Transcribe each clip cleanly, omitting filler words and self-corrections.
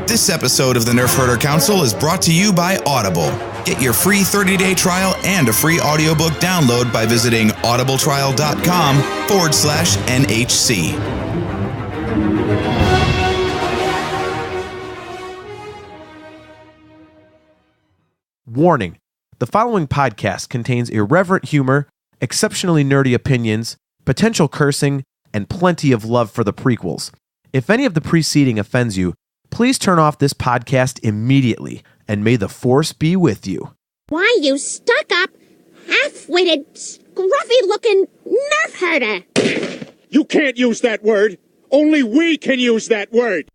This episode of the Nerf Herder Council is brought to you by Audible. Get your free 30-day trial and a free audiobook download by visiting audibletrial.com/NHC. Warning: the following podcast contains irreverent humor, exceptionally nerdy opinions, potential cursing, and plenty of love for the prequels. If any of the preceding offends you, please turn off this podcast immediately, and may the Force be with you. Why, you stuck-up, half-witted, scruffy-looking nerf herder! You can't use that word! Only we can use that word!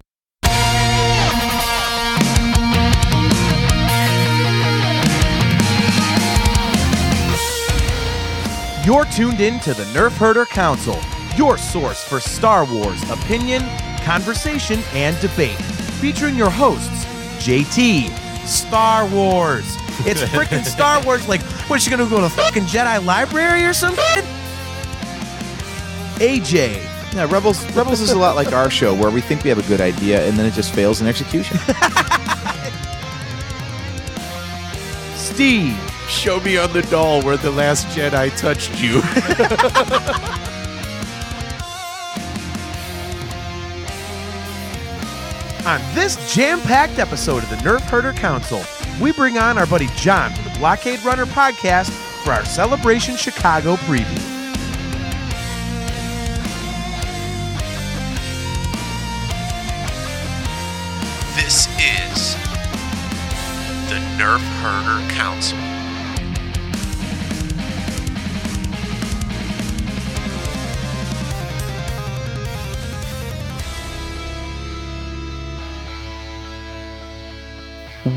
You're tuned in to the Nerf Herder Council, your source for Star Wars opinion, conversation, and debate. Featuring your hosts, JT, Star Wars. It's freaking Star Wars. Like, what, is she going to go to the fucking Jedi library or something? AJ. Yeah, Rebels is a lot like our show, where we think we have a good idea, and then it just fails in execution. Steve. Show me on the doll where the last Jedi touched you. On this jam-packed episode of the Nerf Herder Council, we bring on our buddy John from the Blockade Runner Podcast for our Celebration Chicago preview. This is the Nerf Herder Council.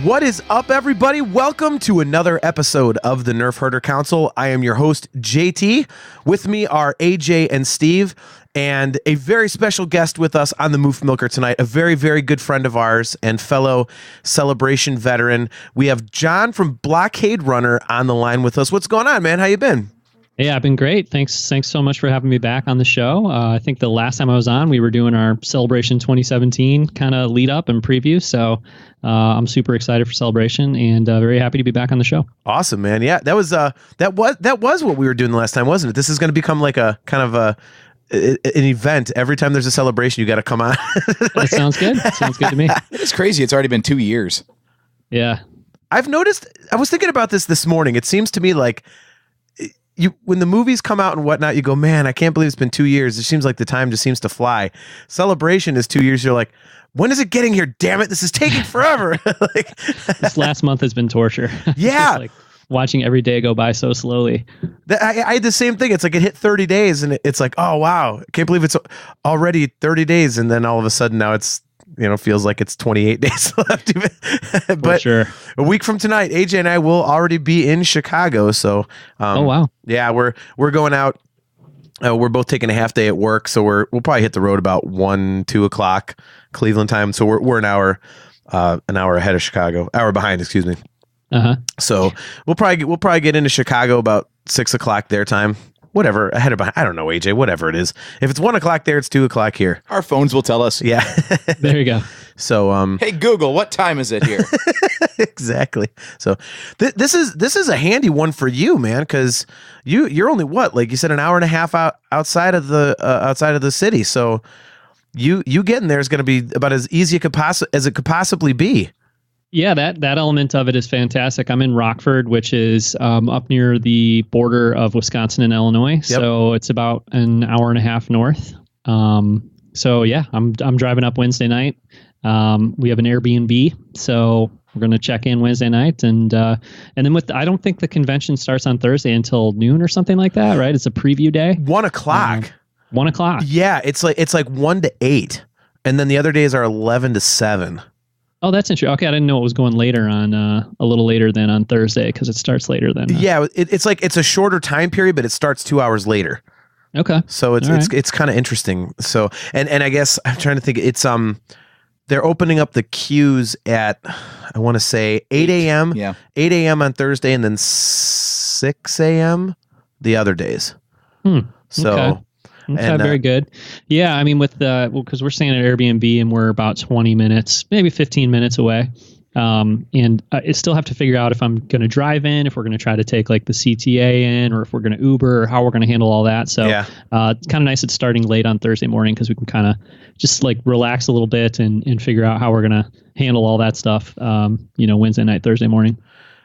What is up, everybody? Welcome to another episode of the Nerf Herder Council. I am your host, JT. With me are AJ and Steve, and a very special guest with us on the Moof Milker tonight, a very, very good friend of ours and fellow Celebration veteran. We have John from Blockade Runner on the line with us. What's going on, man? How you been? Yeah, I've been great. Thanks so much for having me back on the show. I think the last time I was on, we were doing our Celebration 2017 kind of lead up and preview. So I'm super excited for Celebration and very happy to be back on the show. Awesome, man. Yeah, that was what we were doing the last time, wasn't it? This is going to become like a kind of an event. Every time there's a celebration, you got to come on. That sounds good. Sounds good to me. It's crazy. It's already been 2 years. Yeah. I've noticed, I was thinking about this morning. It seems to me like when the movies come out and whatnot, you go, man, I can't believe it's been 2 years. It seems like the time just seems to fly. Celebration is 2 years. You're like, when is it getting here? Damn it. This is taking forever. This last month has been torture. Yeah. Just like watching every day go by so slowly. I had the same thing. It's like it hit 30 days and it's like, oh, wow. I can't believe it's already 30 days. And then all of a sudden now it's, feels like it's 28 days left. But sure. A week from tonight, AJ and I will already be in Chicago. So, oh, wow. Yeah, we're going out. We're both taking a half day at work. So we'll probably hit the road about 1-2 o'clock Cleveland time. So we're an hour ahead of Chicago, hour behind, excuse me. Uh-huh. So we'll probably get into Chicago about 6 o'clock their time. Whatever, ahead or behind. I don't know, AJ, whatever it is. If it's 1 o'clock there, it's 2 o'clock here. Our phones will tell us. Yeah. There you go. So, hey, Google, what time is it here? Exactly. So this is a handy one for you, man, because you're only like you said, an hour and a half outside of the city. So you getting there is going to be about as easy as it could possibly be. Yeah, that element of it is fantastic. I'm in Rockford, which is up near the border of Wisconsin and Illinois. Yep. So it's about an hour and a half north. So yeah, I'm driving up Wednesday night. We have an Airbnb, so we're going to check in Wednesday night, and then I don't think the convention starts on Thursday until noon or something like that, right? It's a preview day. 1 o'clock. 1 o'clock. Yeah, it's like 1 to 8, and then the other days are 11 to 7. Oh, that's interesting. Okay, I didn't know it was going later on, a little later than on Thursday because it starts later than. Yeah, it's like it's a shorter time period, but it starts 2 hours later. Okay. So it's kind of interesting. So and I guess I'm trying to think. It's they're opening up the queues at, I want to say 8 a.m. Yeah. 8 a.m. on Thursday and then 6 a.m. the other days. So. Okay. Okay, And, very good. Yeah, I mean, with because we're staying at Airbnb and we're about 20 minutes, maybe 15 minutes away. And I still have to figure out if I'm going to drive in, if we're going to try to take like the CTA in, or if we're going to Uber, or how we're going to handle all that. So it's kind of nice it's starting late on Thursday morning because we can kind of just like relax a little bit and figure out how we're going to handle all that stuff, Wednesday night, Thursday morning.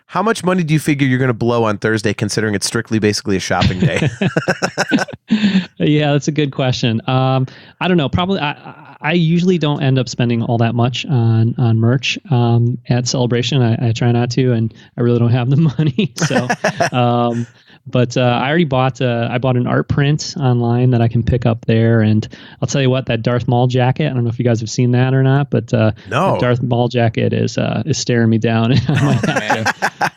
How much money do you figure you're going to blow on Thursday, considering it's strictly basically a shopping day? Yeah, that's a good question. I don't know. Probably, I usually don't end up spending all that much on merch at Celebration. I try not to, and I really don't have the money. So, but I already bought an art print online that I can pick up there, and I'll tell you what, that Darth Maul jacket. I don't know if you guys have seen that or not, but no, the Darth Maul jacket is staring me down. I might have to.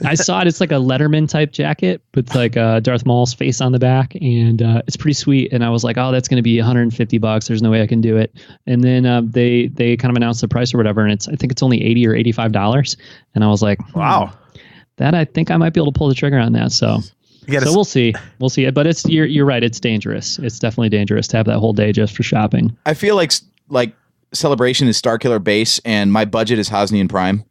I saw it. It's like a Letterman type jacket with like Darth Maul's face on the back, and it's pretty sweet. And I was like, oh, that's going to be $150. There's no way I can do it. And then they kind of announced the price or whatever, and I think it's only $80 or $85. And I was like, wow, that I think I might be able to pull the trigger on that. So we'll see. We'll see. But you're right. It's dangerous. It's definitely dangerous to have that whole day just for shopping. I feel like Celebration is Starkiller Base, and my budget is Hosnian Prime.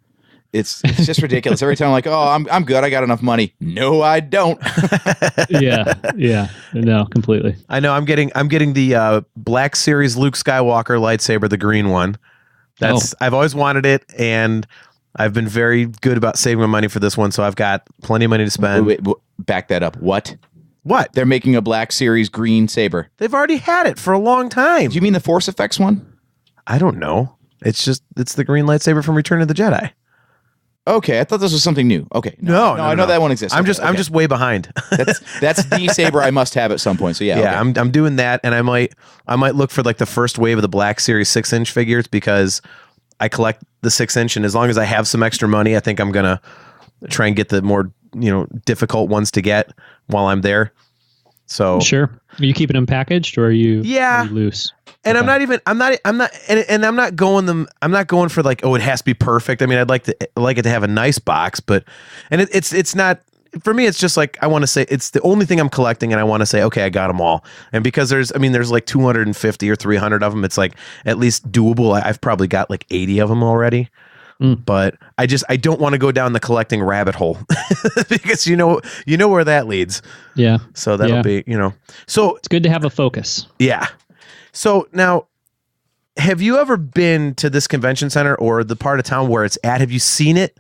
It's just ridiculous. Every time I'm like, oh, I'm good. I got enough money. No, I don't. Yeah. No, completely. I know. I'm getting the Black Series Luke Skywalker lightsaber, the green one. I've always wanted it, and I've been very good about saving my money for this one, so I've got plenty of money to spend. Wait, back that up. What? They're making a Black Series green saber. They've already had it for a long time. Do you mean the Force Effects one? I don't know. It's the green lightsaber from Return of the Jedi. Okay, I thought this was something new. Okay, no, I know that one exists. I'm just way behind. that's the saber I must have at some point. So yeah, okay. I'm doing that, and I might look for like the first wave of the Black Series 6-inch figures because I collect the 6-inch, and as long as I have some extra money, I think I'm gonna try and get the more difficult ones to get while I'm there. So sure, are you keeping them packaged or are you loose? And okay. I'm not going for like, oh, it has to be perfect. I mean, I'd like it to have a nice box, but it's not for me. It's just like, I want to say it's the only thing I'm collecting, and I want to say, okay, I got them all. And because there's like 250 or 300 of them, it's like at least doable. I've probably got like 80 of them already. But I don't want to go down the collecting rabbit hole because you know where that leads. Yeah. So that'll be, so it's good to have a focus. Yeah. So now, have you ever been to this convention center or the part of town where it's at? Have you seen it?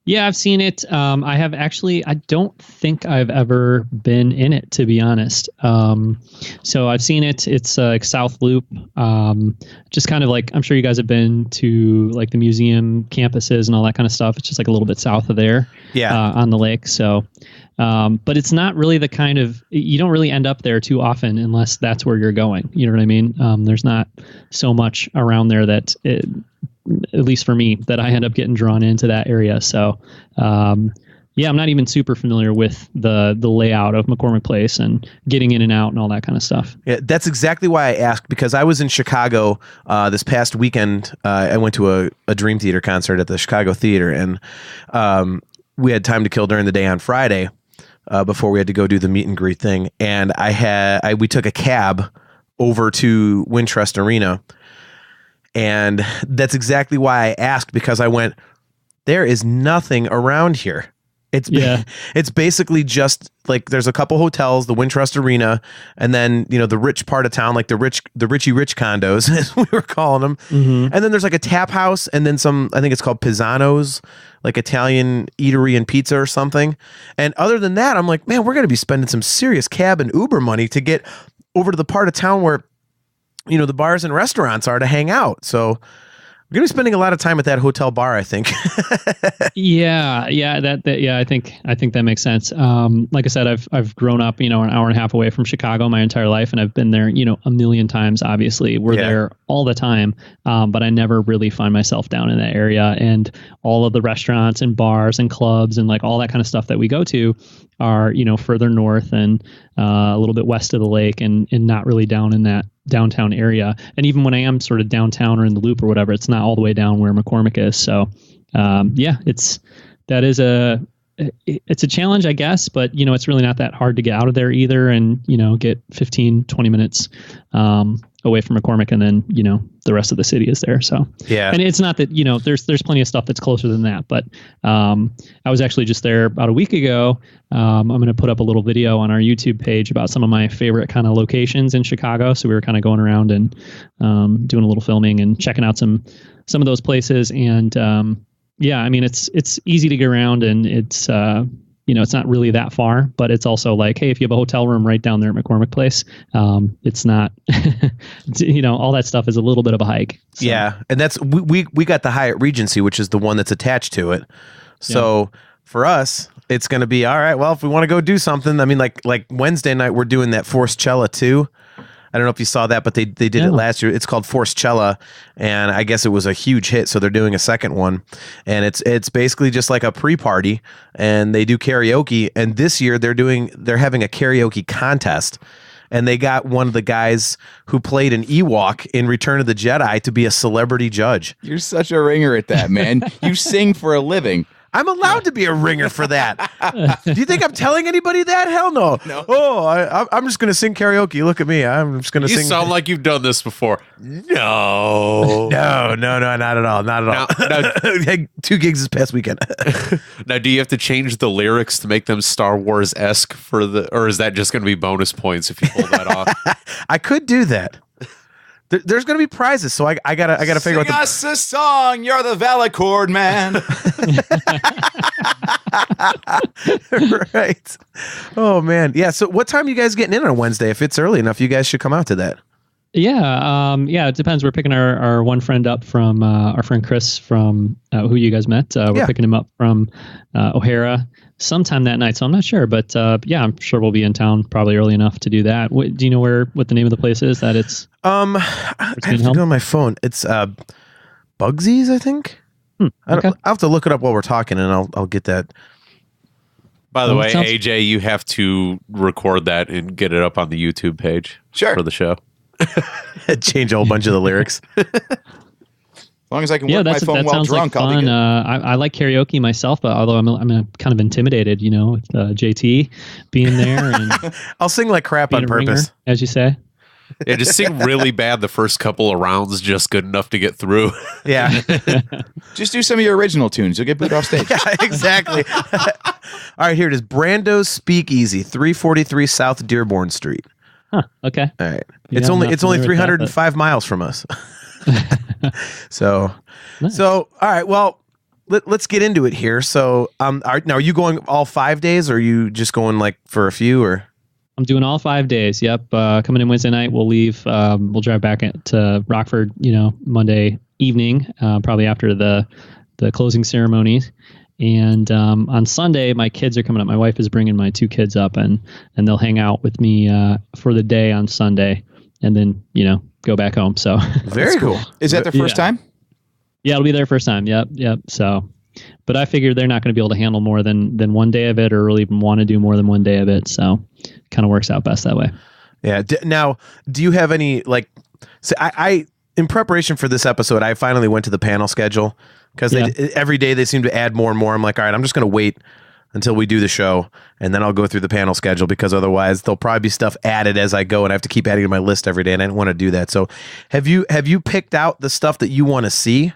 Yeah, I've seen it. I have actually. I don't think I've ever been in it, to be honest. So I've seen it. It's like South Loop. Just kind of like, I'm sure you guys have been to like the museum campuses and all that kind of stuff. It's just like a little bit south of there. Yeah. On the lake. So, but it's not really the kind of, you don't really end up there too often unless that's where you're going. You know what I mean? There's not so much around there that at least for me, that I end up getting drawn into that area. So, yeah, I'm not even super familiar with the layout of McCormick Place and getting in and out and all that kind of stuff. Yeah, that's exactly why I asked, because I was in Chicago this past weekend. I went to a Dream Theater concert at the Chicago Theater, and we had time to kill during the day on Friday before we had to go do the meet and greet thing. And we took a cab over to Wintrust Arena. And that's exactly why I asked, because I went, there is nothing around here. It's basically just like there's a couple hotels, the Wintrust Arena, and then the rich part of town, like the Richie Rich condos, as we were calling them. Mm-hmm. And then there's like a tap house, and then some, I think it's called Pisano's, like Italian eatery and pizza or something. And other than that, I'm like, man, we're gonna be spending some serious cab and Uber money to get over to the part of town where the bars and restaurants are to hang out. So we're going to be spending a lot of time at that hotel bar, I think. Yeah. I think that makes sense. Like I said, I've grown up, an hour and a half away from Chicago my entire life, and I've been there, a million times. Obviously, we're there all the time, but I never really find myself down in that area. And all of the restaurants and bars and clubs and like all that kind of stuff that we go to are, further north and a little bit west of the lake, and not really down in that downtown area. And even when I am sort of downtown or in the loop or whatever, it's not all the way down where McCormick is. So, it's a challenge, I guess, but it's really not that hard to get out of there either, and get 15-20 minutes away from McCormick, and then the rest of the city is there. So yeah, and it's not that there's plenty of stuff that's closer than that, but I was actually just there about a week ago. I'm going to put up a little video on our YouTube page about some of my favorite kind of locations in Chicago. So we were kind of going around and doing a little filming and checking out some of those places, and yeah, I mean it's easy to get around, and it's it's not really that far, but it's also like, hey, if you have a hotel room right down there at McCormick Place, it's not, all that stuff is a little bit of a hike. So. Yeah. And that's, we got the Hyatt Regency, which is the one that's attached to it. So for us, it's going to be, all right, well, if we want to go do something, I mean, like Wednesday night, we're doing that Forced Cella too. I don't know if you saw that, but they did it last year. It's called Forced Cella, and I guess it was a huge hit, so they're doing a second one. And it's basically just like a pre-party, and they do karaoke. And this year they're having a karaoke contest, and they got one of the guys who played an Ewok in Return of the Jedi to be a celebrity judge. You're such a ringer at that, man. You sing for a living. I'm allowed to be a ringer for that. Do you think I'm telling anybody that? Hell no. No. Oh, I'm just going to sing karaoke. Look at me. I'm just going to sing. You sound like you've done this before. No. No, not at all. Not at all. Now, Had 2 gigs this past weekend. now, do you have to change the lyrics to make them Star Wars-esque or is that just going to be bonus points if you pull that off? I could do that. There's going to be prizes, so I gotta figure out. Sing us a song. You're the Valicord man. Right. Oh man, yeah. So, what time are you guys getting in on Wednesday? If it's early enough, you guys should come out to that. Yeah, it depends. We're picking our one friend up from our friend Chris from who you guys met. We're picking him up from O'Hara sometime that night, so I'm not sure, but yeah, I'm sure we'll be in town probably early enough to do that. Do you know what the name of the place is that it's? I have to go on my phone. It's Bugsy's, I think. Okay. I'll have to look it up while we're talking, and I'll get that. By the way, AJ, you have to record that and get it up on the YouTube page for the show. Change a whole bunch of the lyrics. As long as I can work my phone while drunk, like I'll be good. I like karaoke myself, but although I'm kind of intimidated, with JT being there, and I'll sing like crap on purpose, ringer, as you say. Yeah, just sing really bad the first couple of rounds, just good enough to get through. Yeah. Just do some of your original tunes. You'll get booed off stage. Yeah, exactly. All right, here it is. Brando's Speakeasy, 343 South Dearborn Street. Huh. Okay. All right. Yeah, It's only 305 miles from us. So, nice. All right. Well, let's get into it here. So, are you going all 5 days, or are you just going like for a few, or? I'm doing all 5 days. Yep. Coming in Wednesday night, we'll leave. We'll drive back to Rockford, Monday evening, probably after the closing ceremonies. And on Sunday, my kids are coming up. My wife is bringing my 2 kids up, and they'll hang out with me for the day on Sunday, and then go back home. So very cool. Is that their first time? Yeah, it'll be their first time. Yep. So, but I figured they're not going to be able to handle more than one day of it, or really even want to do more than one day of it. So, kind of works out best that way. Yeah. Now, do you have any So I in preparation for this episode, I finally went to the panel schedule because every day they seem to add more and more. I'm like, all right, I'm just going to wait until we do the show, and then I'll go through the panel schedule, because otherwise there'll probably be stuff added as I go, and I have to keep adding to my list every day, and I didn't want to do that. So have you picked out the stuff that you want to see?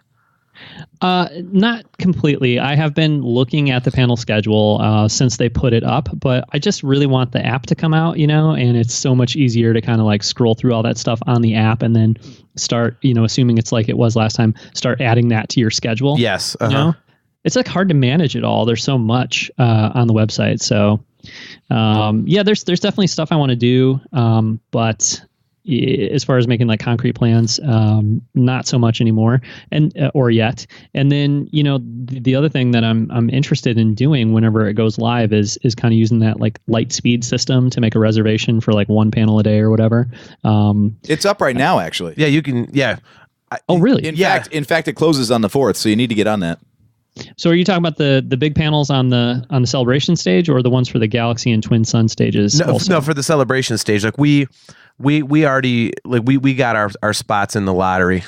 Not completely. I have been looking at the panel schedule since they put it up, but I just really want the app to come out, and it's so much easier to kind of like scroll through all that stuff on the app and then start, assuming it's like it was last time, start adding that to your schedule. Yes. It's like hard to manage it all. There's so much on the website. So there's definitely stuff I want to do. But as far as making like concrete plans, not so much anymore, or yet. And then the other thing that I'm interested in doing whenever it goes live is kind of using that like light speed system to make a reservation for like 1 panel a day or whatever. It's up right now, actually. Yeah, you can. Yeah. Oh, really? In fact, it closes on the 4th, so you need to get on that. So are you talking about the big panels on the celebration stage, or the ones for the Galaxy and Twin Sun stages? No, for the celebration stage. Like we already we got our spots in the lottery.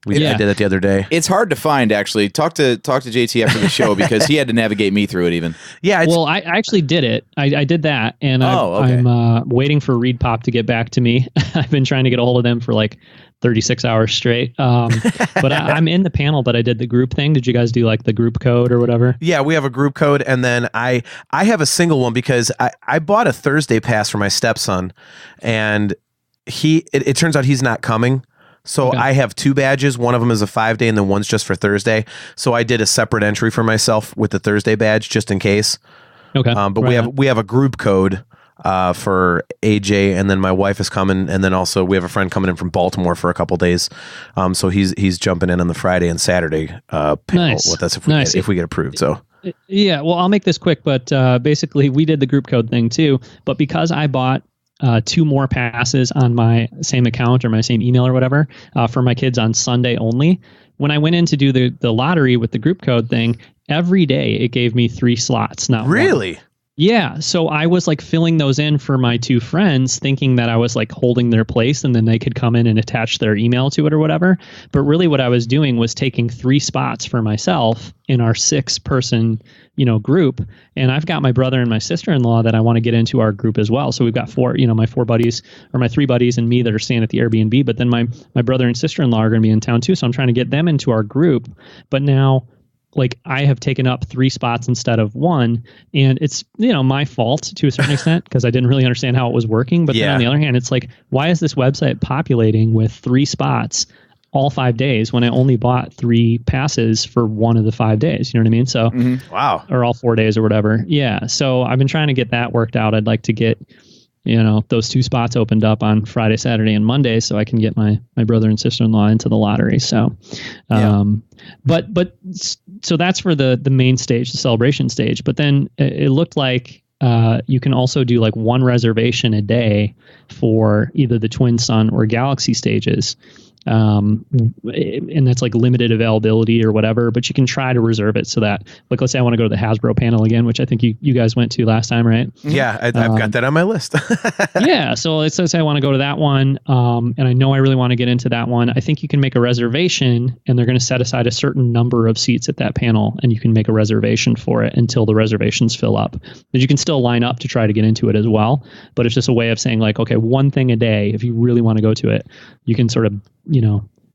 I did it the other day. It's hard to find, actually. Talk to JT after the show because he had to navigate me through it even. Yeah. Well, I actually did it. I did that, and I'm waiting for ReadPop to get back to me. I've been trying to get a hold of them for like 36 hours straight. But I'm in the panel, but I did the group thing. Did you guys do like the group code or whatever? Yeah, we have a group code, and then I have a single one because I bought a Thursday pass for my stepson, and it turns out he's not coming. So I have 2 badges. One of them is a 5-day, and then one's just for Thursday. So I did a separate entry for myself with the Thursday badge just in case. Okay. But we have a group code for AJ, and then my wife is coming, and then also we have a friend coming in from Baltimore for a couple days. So he's jumping in on the Friday and Saturday panel with us if we get approved. So. Yeah, well, I'll make this quick, but basically we did the group code thing too. But because I bought 2 more passes on my same account or my same email or whatever for my kids on Sunday only, when I went in to do the lottery with the group code thing, every day it gave me 3 slots. Not really. One. Yeah, so I was like filling those in for my 2 friends, thinking that I was like holding their place and then they could come in and attach their email to it or whatever. But really what I was doing was taking 3 spots for myself in our 6-person, group. And I've got my brother and my sister-in-law that I want to get into our group as well. So we've got 4, my 4 buddies or my 3 buddies and me that are staying at the Airbnb. But then my brother and sister-in-law are going to be in town too. So I'm trying to get them into our group. But now, like, I have taken up 3 spots instead of 1, and it's, my fault to a certain extent because I didn't really understand how it was working. But then on the other hand, it's like, why is this website populating with 3 spots all 5 days when I only bought 3 passes for one of the 5 days? You know what I mean? So, wow. Or all 4 days or whatever. Yeah. So I've been trying to get that worked out. I'd like to get, those 2 spots opened up on Friday, Saturday, and Monday so I can get my brother and sister-in-law into the lottery. So, but so that's for the main stage, the celebration stage. But then it looked like you can also do like 1 reservation a day for either the Twin Sun or Galaxy stages. And that's like limited availability or whatever, but you can try to reserve it so that, like, let's say I want to go to the Hasbro panel again, which I think you guys went to last time, right? Yeah, I've got that on my list. Yeah, so let's say I want to go to that one, and I know I really want to get into that one. I think you can make a reservation, and they're going to set aside a certain number of seats at that panel, and you can make a reservation for it until the reservations fill up. But you can still line up to try to get into it as well, but it's just a way of saying, like, okay, 1 thing a day, if you really want to go to it, you can sort of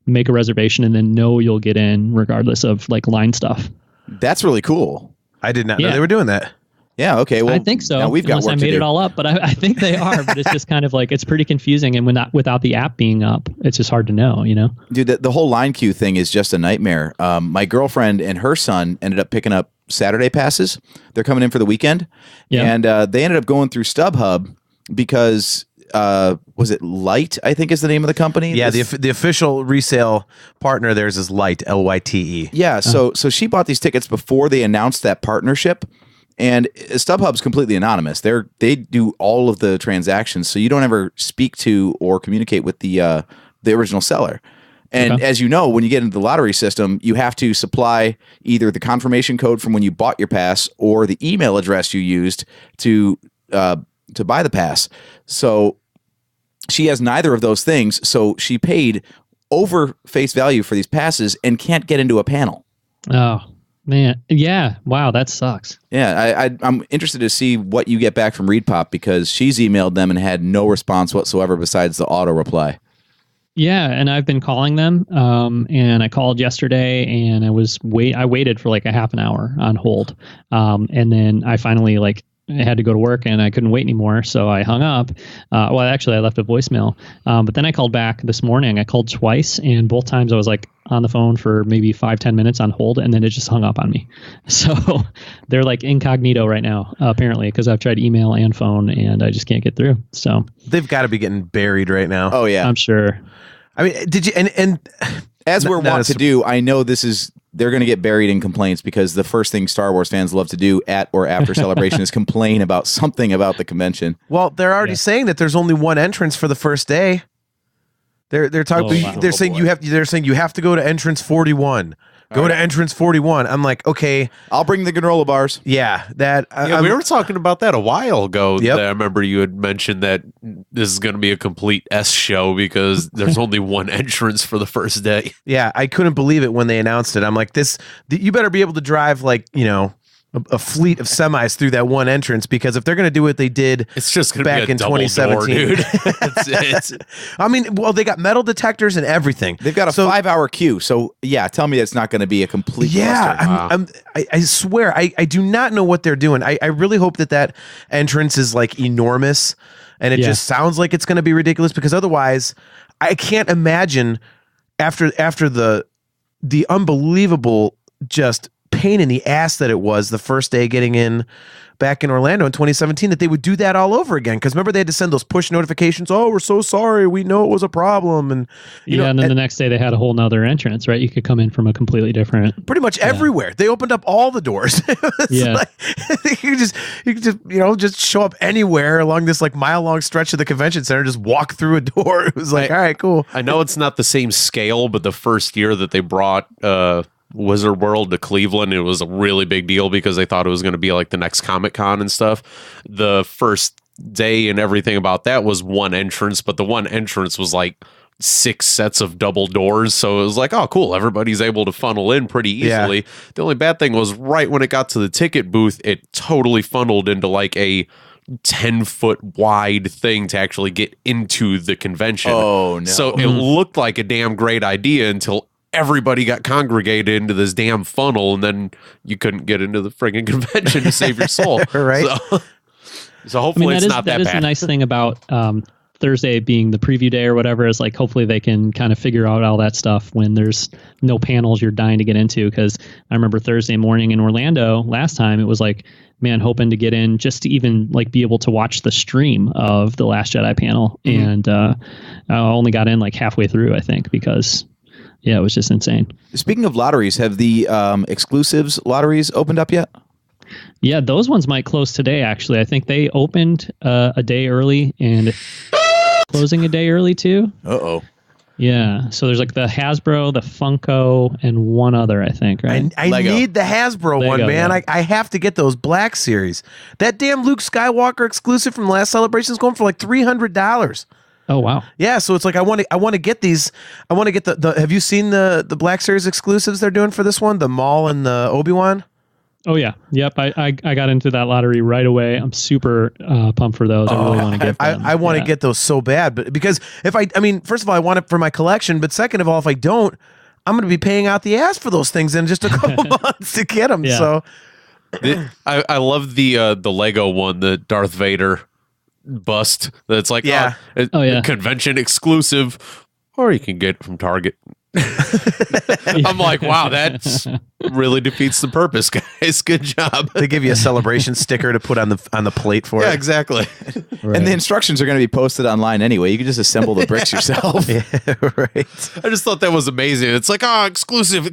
make a reservation and then know you'll get in regardless of like line stuff. That's really cool. I did not know they were doing that. Yeah. Okay. Well, I think so. Now we've got work I made to do. it all up, but I think they are. But it's just kind of like, it's pretty confusing, and without the app being up, it's just hard to know. Dude, the whole line queue thing is just a nightmare. My girlfriend and her son ended up picking up Saturday passes. They're coming in for the weekend, and they ended up going through StubHub because. Was it Light? I think is the name of the company. Yeah, the official resale partner theirs is Light, LYTE. Yeah, so she bought these tickets before they announced that partnership, and StubHub's completely anonymous. They do all of the transactions, so you don't ever speak to or communicate with the original seller. And as you know, when you get into the lottery system, you have to supply either the confirmation code from when you bought your pass or the email address you used to buy the pass. So she has neither of those things. So she paid over face value for these passes and can't get into a panel. Oh, man. Yeah. Wow. That sucks. Yeah. I'm interested to see what you get back from ReadPop because she's emailed them and had no response whatsoever besides the auto reply. Yeah, and I've been calling them, and I called yesterday, and I waited for like a half an hour on hold, and then I finally I had to go to work and I couldn't wait anymore. So I hung up. Well, actually I left a voicemail, but then I called back this morning. I called twice, and both times I was like on the phone for maybe 5-10 minutes on hold, and then it just hung up on me. So they're like incognito right now, apparently, because I've tried email and phone and I just can't get through. So they've got to be getting buried right now. Oh yeah. I'm sure. I mean, did you, and as we're wont to do, I know they're going to get buried in complaints because the first thing Star Wars fans love to do at or after Celebration is complain about something about the convention. Well, they're already saying that there's only 1 entrance for the first day. They're talking. Oh, wow. They're saying you have to go to entrance 41. Go to entrance 41. I'm like, okay, I'll bring the granola bars. yeah, that. Yeah, we were talking about that a while ago. Yep. I remember you had mentioned that this is going to be a complete S show because there's only one entrance for the first day. Yeah, I couldn't believe it when they announced it. I'm like, you better be able to drive like, a fleet of semis through that one entrance, because if they're going to do what they did It's just going to back be a in double 2017, door, dude. it's, I mean, well, they got metal detectors and everything. They've got a 5-hour queue. So, yeah, tell me it's not going to be a complete cluster. I swear, I do not know what they're doing. I really hope that entrance is like enormous, and it just sounds like it's going to be ridiculous, because otherwise I can't imagine after the unbelievable just pain in the ass that it was the first day getting in back in Orlando in 2017, that they would do that all over again. Because remember, they had to send those push notifications. Oh, we're so sorry. We know it was a problem. And and then the next day they had a whole nother entrance, right? You could come in from a completely different. Pretty much everywhere. They opened up all the doors. You could just show up anywhere along this like mile-long stretch of the convention center, just walk through a door. It was like, all right, cool. I know it's not the same scale, but the first year that they brought Wizard World to Cleveland, it was a really big deal because they thought it was going to be like the next Comic-Con and stuff. The first day and everything about that was one entrance, but the one entrance was like 6 sets of double doors. So it was like, oh, cool. Everybody's able to funnel in pretty easily. Yeah. The only bad thing was right when it got to the ticket booth, it totally funneled into like a 10-foot wide thing to actually get into the convention. Oh, no. So it looked like a damn great idea until everybody got congregated into this damn funnel, and then you couldn't get into the friggin' convention to save your soul. Right. So hopefully it's not that bad. That is the nice thing about Thursday being the preview day or whatever, is like hopefully they can kind of figure out all that stuff when there's no panels you're dying to get into. Because I remember Thursday morning in Orlando last time, it was like, man, hoping to get in just to even like be able to watch the stream of the Last Jedi panel. And I only got in like halfway through, I think, because yeah, it was just insane. Speaking of lotteries, have the exclusives lotteries opened up yet? Yeah, those ones might close today, actually. I think they opened a day early and closing a day early, too. Uh-oh. Yeah, so there's like the Hasbro, the Funko, and one other, I think, right? I need the Hasbro one, man. Yeah. I have to get those Black Series. That damn Luke Skywalker exclusive from last celebration is going for like $300. Oh wow! Yeah, so it's like I want to get these. I want to get the. Have you seen the Black Series exclusives they're doing for this one? The Maul and the Obi-Wan. Oh yeah, yep. I got into that lottery right away. I'm super pumped for those. I really want to get them. I want to get those so bad, but because if I mean, first of all, I want it for my collection, but second of all, if I don't, I'm going to be paying out the ass for those things in just a couple months to get them. Yeah. So I love the Lego one, the Darth Vader bust. That's like convention exclusive, or you can get it from Target. I'm like, wow, that really defeats the purpose, guys. Good job. They give you a celebration sticker to put on the plate for it. Yeah, exactly. Right. And the instructions are going to be posted online anyway. You can just assemble the bricks yourself. Yeah, right. I just thought that was amazing. It's like, exclusive.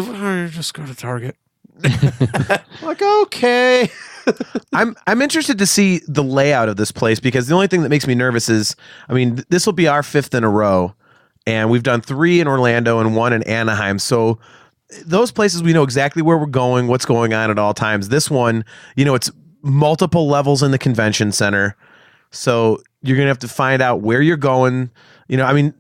Oh, just go to Target. Like, okay. I'm interested to see the layout of this place, because the only thing that makes me nervous is, I mean, this will be our 5th in a row, and we've done 3 in Orlando and 1 in Anaheim. So those places, we know exactly where we're going, what's going on at all times. This one, it's multiple levels in the convention center. So you're going to have to find out where you're going. I mean,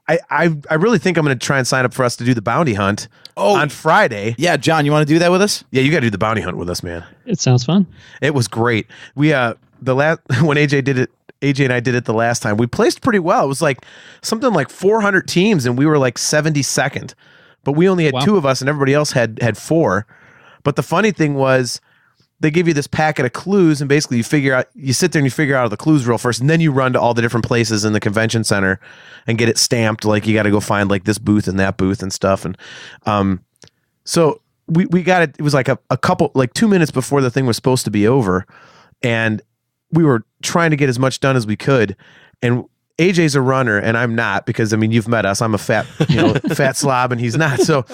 I really think I'm going to try and sign up for us to do the bounty hunt on Friday. Yeah, John, you want to do that with us? Yeah, you got to do the bounty hunt with us, man. It sounds fun. It was great. We when AJ and I did it the last time, we placed pretty well. It was like something like 400 teams, and we were like 72nd. But we only had 2 of us, and everybody else had 4. But the funny thing was, they give you this packet of clues, and basically you sit there and you figure out the clues real first, and then you run to all the different places in the convention center and get it stamped. Like, you got to go find like this booth and that booth and stuff. And so we got it. It was like a couple, like 2 minutes before the thing was supposed to be over, and we were trying to get as much done as we could. And AJ's a runner and I'm not, because I mean, you've met us. I'm a fat, fat slob, and he's not. So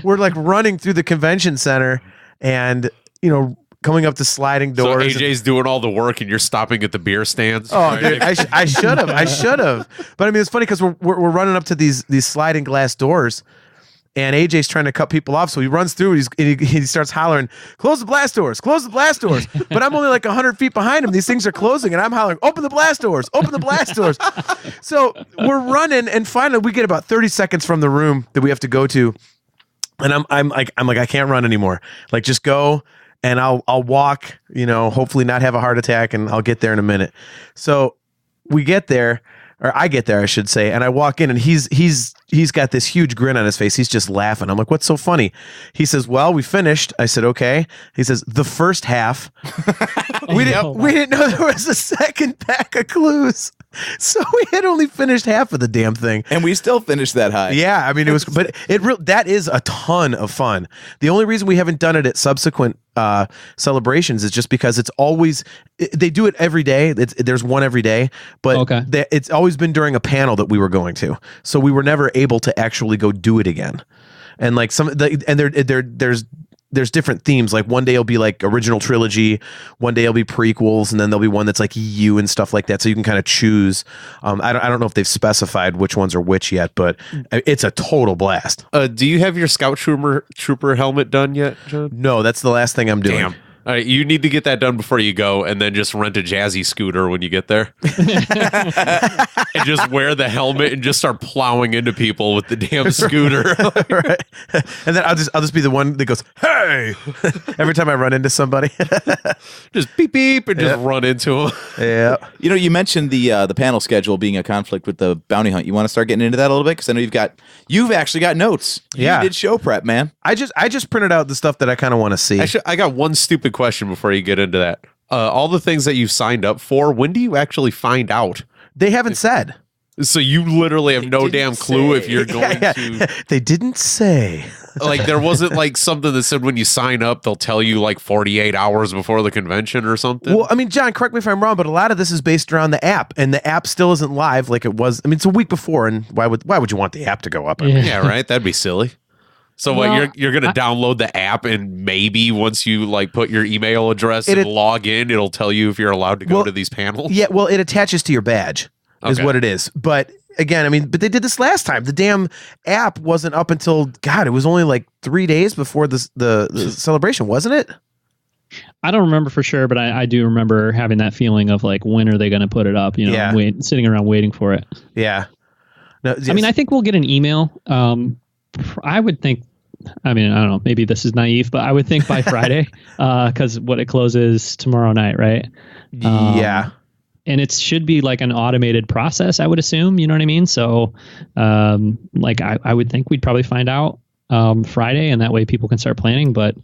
we're like running through the convention center and, coming up to sliding doors. So AJ's doing all the work and you're stopping at the beer stands. Oh, dude, I should have. But I mean, it's funny because we're running up to these sliding glass doors, and AJ's trying to cut people off. So he runs through. He starts hollering, "Close the blast doors! Close the blast doors!" But I'm only like 100 feet behind him. These things are closing, and I'm hollering, "Open the blast doors! Open the blast doors!" So we're running, and finally we get about 30 seconds from the room that we have to go to, and I'm like, I can't run anymore. Like, just go. And I'll walk, hopefully not have a heart attack, and I'll get there in a minute. So we get there, or I get there, I should say, and I walk in, and he's got this huge grin on his face. He's just laughing. I'm like, "What's so funny?" He says, "Well, we finished." I said, "Okay." He says, "The first half." We didn't know there was a second pack of clues. So we had only finished half of the damn thing, and we still finished that high. Yeah, I mean, it was, but that is a ton of fun. The only reason we haven't done it at subsequent celebrations is just because they do it every day. There's one every day, but it's always been during a panel that we were going to, so we were never able to actually go do it again. And like there's different themes. Like one day it'll be like original trilogy, one day it'll be prequels, and then there'll be one that's like EU and stuff like that. So you can kind of choose. I don't know if they've specified which ones are which yet, but it's a total blast. Do you have your Scout Trooper helmet done yet, John? No, that's the last thing I'm doing. Damn. All right, you need to get that done before you go, and then just rent a Jazzy scooter when you get there, and just wear the helmet and just start plowing into people with the damn scooter. Right. And then I'll just be the one that goes, "Hey!" every time I run into somebody. Just beep beep and just run into them. Yeah. You mentioned the panel schedule being a conflict with the bounty hunt. You want to start getting into that a little bit, because I know you've actually got notes. Yeah. You did show prep, man. I just printed out the stuff that I kind of want to see. Actually, I got one stupid question before you get into that. All the things that you've signed up for, when do you actually find out? They haven't said. So you literally have no damn clue if you're going to. They didn't say. Like, there wasn't like something that said when you sign up, they'll tell you like 48 hours before the convention or something. Well, I mean, John, correct me if I'm wrong, but a lot of this is based around the app, and the app still isn't live like it was. I mean, it's a week before, and why would you want the app to go up? Yeah, right. That'd be silly. So you're going to download the app, and maybe once you like put your email address and log in, it'll tell you if you're allowed to go to these panels? Yeah, well, it attaches to your badge is what it is. But again, I mean, but they did this last time. The damn app wasn't up until, God, it was only like 3 days before the celebration, wasn't it? I don't remember for sure, but I do remember having that feeling of like, when are they going to put it up? Sitting around waiting for it. Yeah. No, I mean, I think we'll get an email. I would think, I mean, I don't know, maybe this is naive, but I would think by Friday, because it closes tomorrow night, right? Yeah. And it should be like an automated process, I would assume, you know what I mean? So, I would think we'd probably find out Friday, and that way people can start planning. But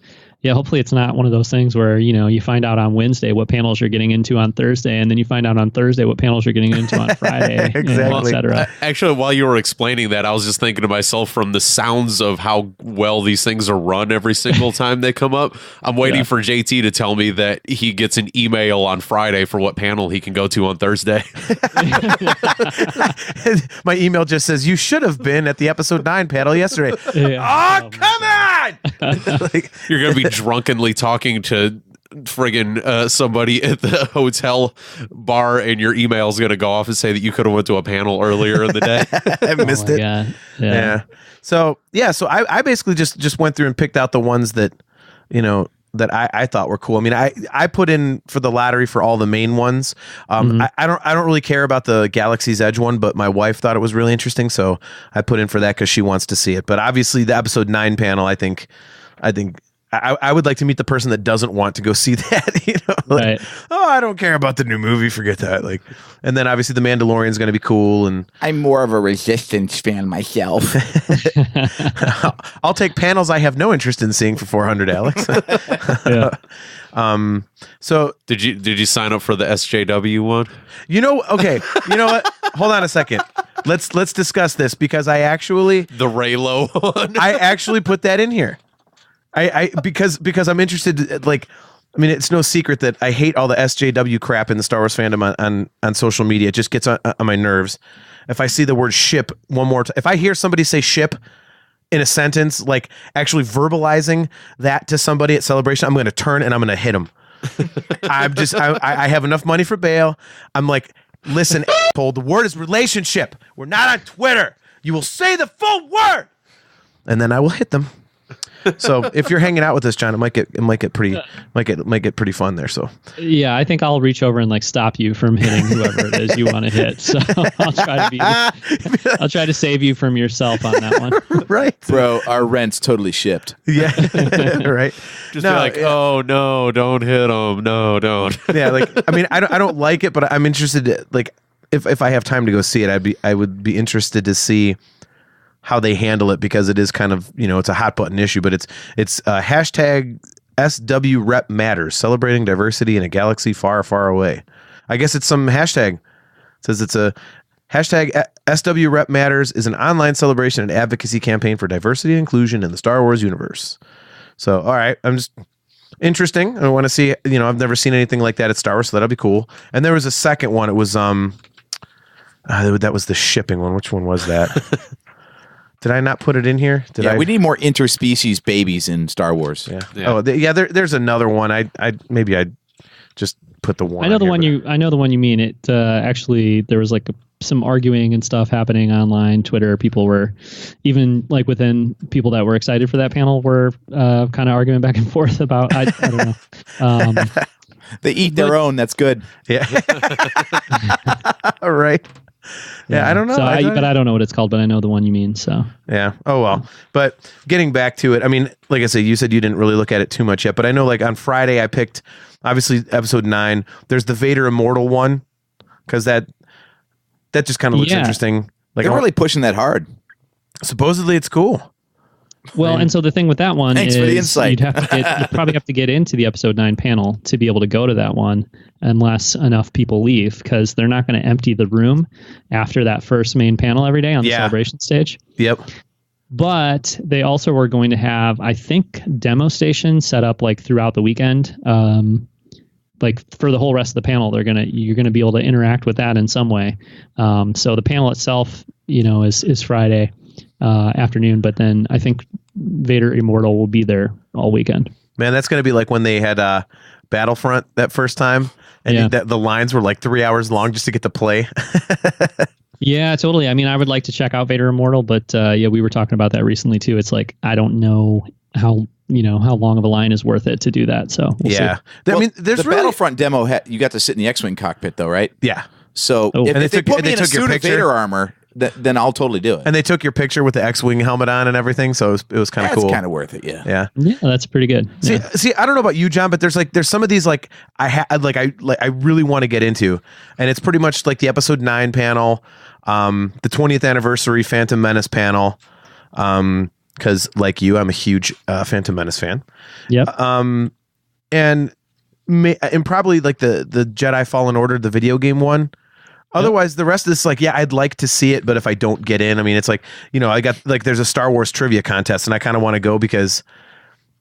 yeah, hopefully it's not one of those things where, you find out on Wednesday what panels you're getting into on Thursday, and then you find out on Thursday what panels you're getting into on Friday, exactly. Et cetera. Actually, while you were explaining that, I was just thinking to myself, from the sounds of how well these things are run every single time they come up, I'm waiting for JT to tell me that he gets an email on Friday for what panel he can go to on Thursday. My email just says, "You should have been at the episode 9 panel yesterday." Oh, come on! You're going to be drunkenly talking to friggin' somebody at the hotel bar, and your email is going to go off and say that you could have went to a panel earlier in the day. I missed it. God. Yeah. So I basically just went through and picked out the ones that, that I thought were cool. I mean, I put in for the lottery for all the main ones. I don't really care about the Galaxy's Edge one, but my wife thought it was really interesting, so I put in for that because she wants to see it. But obviously, the episode 9 panel, I think I would like to meet the person that doesn't want to go see that. Right. Oh, I don't care about the new movie. Forget that. And then obviously the Mandalorian's going to be cool. And I'm more of a Resistance fan myself. I'll take panels I have no interest in seeing for $400, Alex. Yeah. So did you sign up for the SJW one? Okay. You know what? Hold on a second. Let's discuss this, because I actually the Raylo one. I actually put that in here. Because I'm interested. It's no secret that I hate all the SJW crap in the Star Wars fandom on social media. It just gets on my nerves. If I see the word ship one more time, if I hear somebody say ship in a sentence, like actually verbalizing that to somebody at Celebration, I'm going to turn and I'm going to hit them. I have enough money for bail. I'm like, listen, asshole, the word is relationship. We're not on Twitter. You will say the full word. and then I will hit them. So if you're hanging out with us, John, it might get pretty fun there. So Yeah, I think I'll reach over and like stop you from hitting whoever it is you want to hit. So I'll try to save you from yourself on that one. right, Bro, our rent's totally shipped. yeah, right. Just be like, oh no, don't hit him. No, don't. Yeah, like I mean, I don't like it, but I'm interested to, like, if I have time to go see it, I would be interested to see how they handle it, because it is kind of, it's a hot button issue, but it's hashtag SW Rep Matters, celebrating diversity in a galaxy far, far away. I guess it's some hashtag. It says it's a hashtag SW Rep Matters is an online celebration and advocacy campaign for diversity and inclusion in the Star Wars universe. So, all right, I'm just interesting. I want to see, I've never seen anything like that at Star Wars, so that'll be cool. And there was a second one. It was, that was the shipping one. Which one was that? Did I not put it in here? We need more interspecies babies in Star Wars. Yeah. Oh, there's another one. I just put the one. I know the one you mean. It actually, there was like some arguing and stuff happening online, Twitter. People were, even like within people that were excited for that panel, were kind of arguing back and forth about. I don't know. They eat their own. That's good. Yeah. All right. Yeah, I don't know. So but I don't know what it's called, but I know the one you mean. So yeah. Oh well. But getting back to it, I mean, like I said, you said you didn't really look at it too much yet, but I know like on Friday I picked obviously episode 9. There's the Vader Immortal one, because that just kind of looks interesting. Like they're really pushing that hard. Supposedly it's cool. Well, and so the thing with that one Thanks is for the insight. you'd probably have to get into the episode 9 panel to be able to go to that one, unless enough people leave, because they're not going to empty the room after that first main panel every day on the celebration stage. Yep. But they also are going to have, I think, demo stations set up like throughout the weekend. Like for the whole rest of the panel, you're gonna be able to interact with that in some way. So the panel itself, is Friday afternoon, but then I think Vader Immortal will be there all weekend. Man, that's gonna be like when they had Battlefront that first time, and the lines were like 3 hours long just to get to play. Yeah, totally. I mean, I would like to check out Vader Immortal, but we were talking about that recently too. It's like I don't know how long of a line is worth it to do that. So we'll see. I mean, there's the Battlefront demo. You got to sit in the X-wing cockpit, though, right? Yeah. So if they put me in a suit of Vader armor, then I'll totally do it. And they took your picture with the X-wing helmet on and everything, so it was kind of cool. It's kind of worth it. Yeah. Yeah, that's pretty good. See, I don't know about you, John, but there's some of these like I really want to get into, and it's pretty much like the episode 9 panel, the 20th anniversary Phantom Menace panel, because like you, I'm a huge Phantom Menace fan. Yep. And probably like the Jedi Fallen Order, the video game one. Otherwise, the rest of this, like, I'd like to see it, but if I don't get in, I mean, it's like, I got like there's a Star Wars trivia contest, and I kind of want to go because,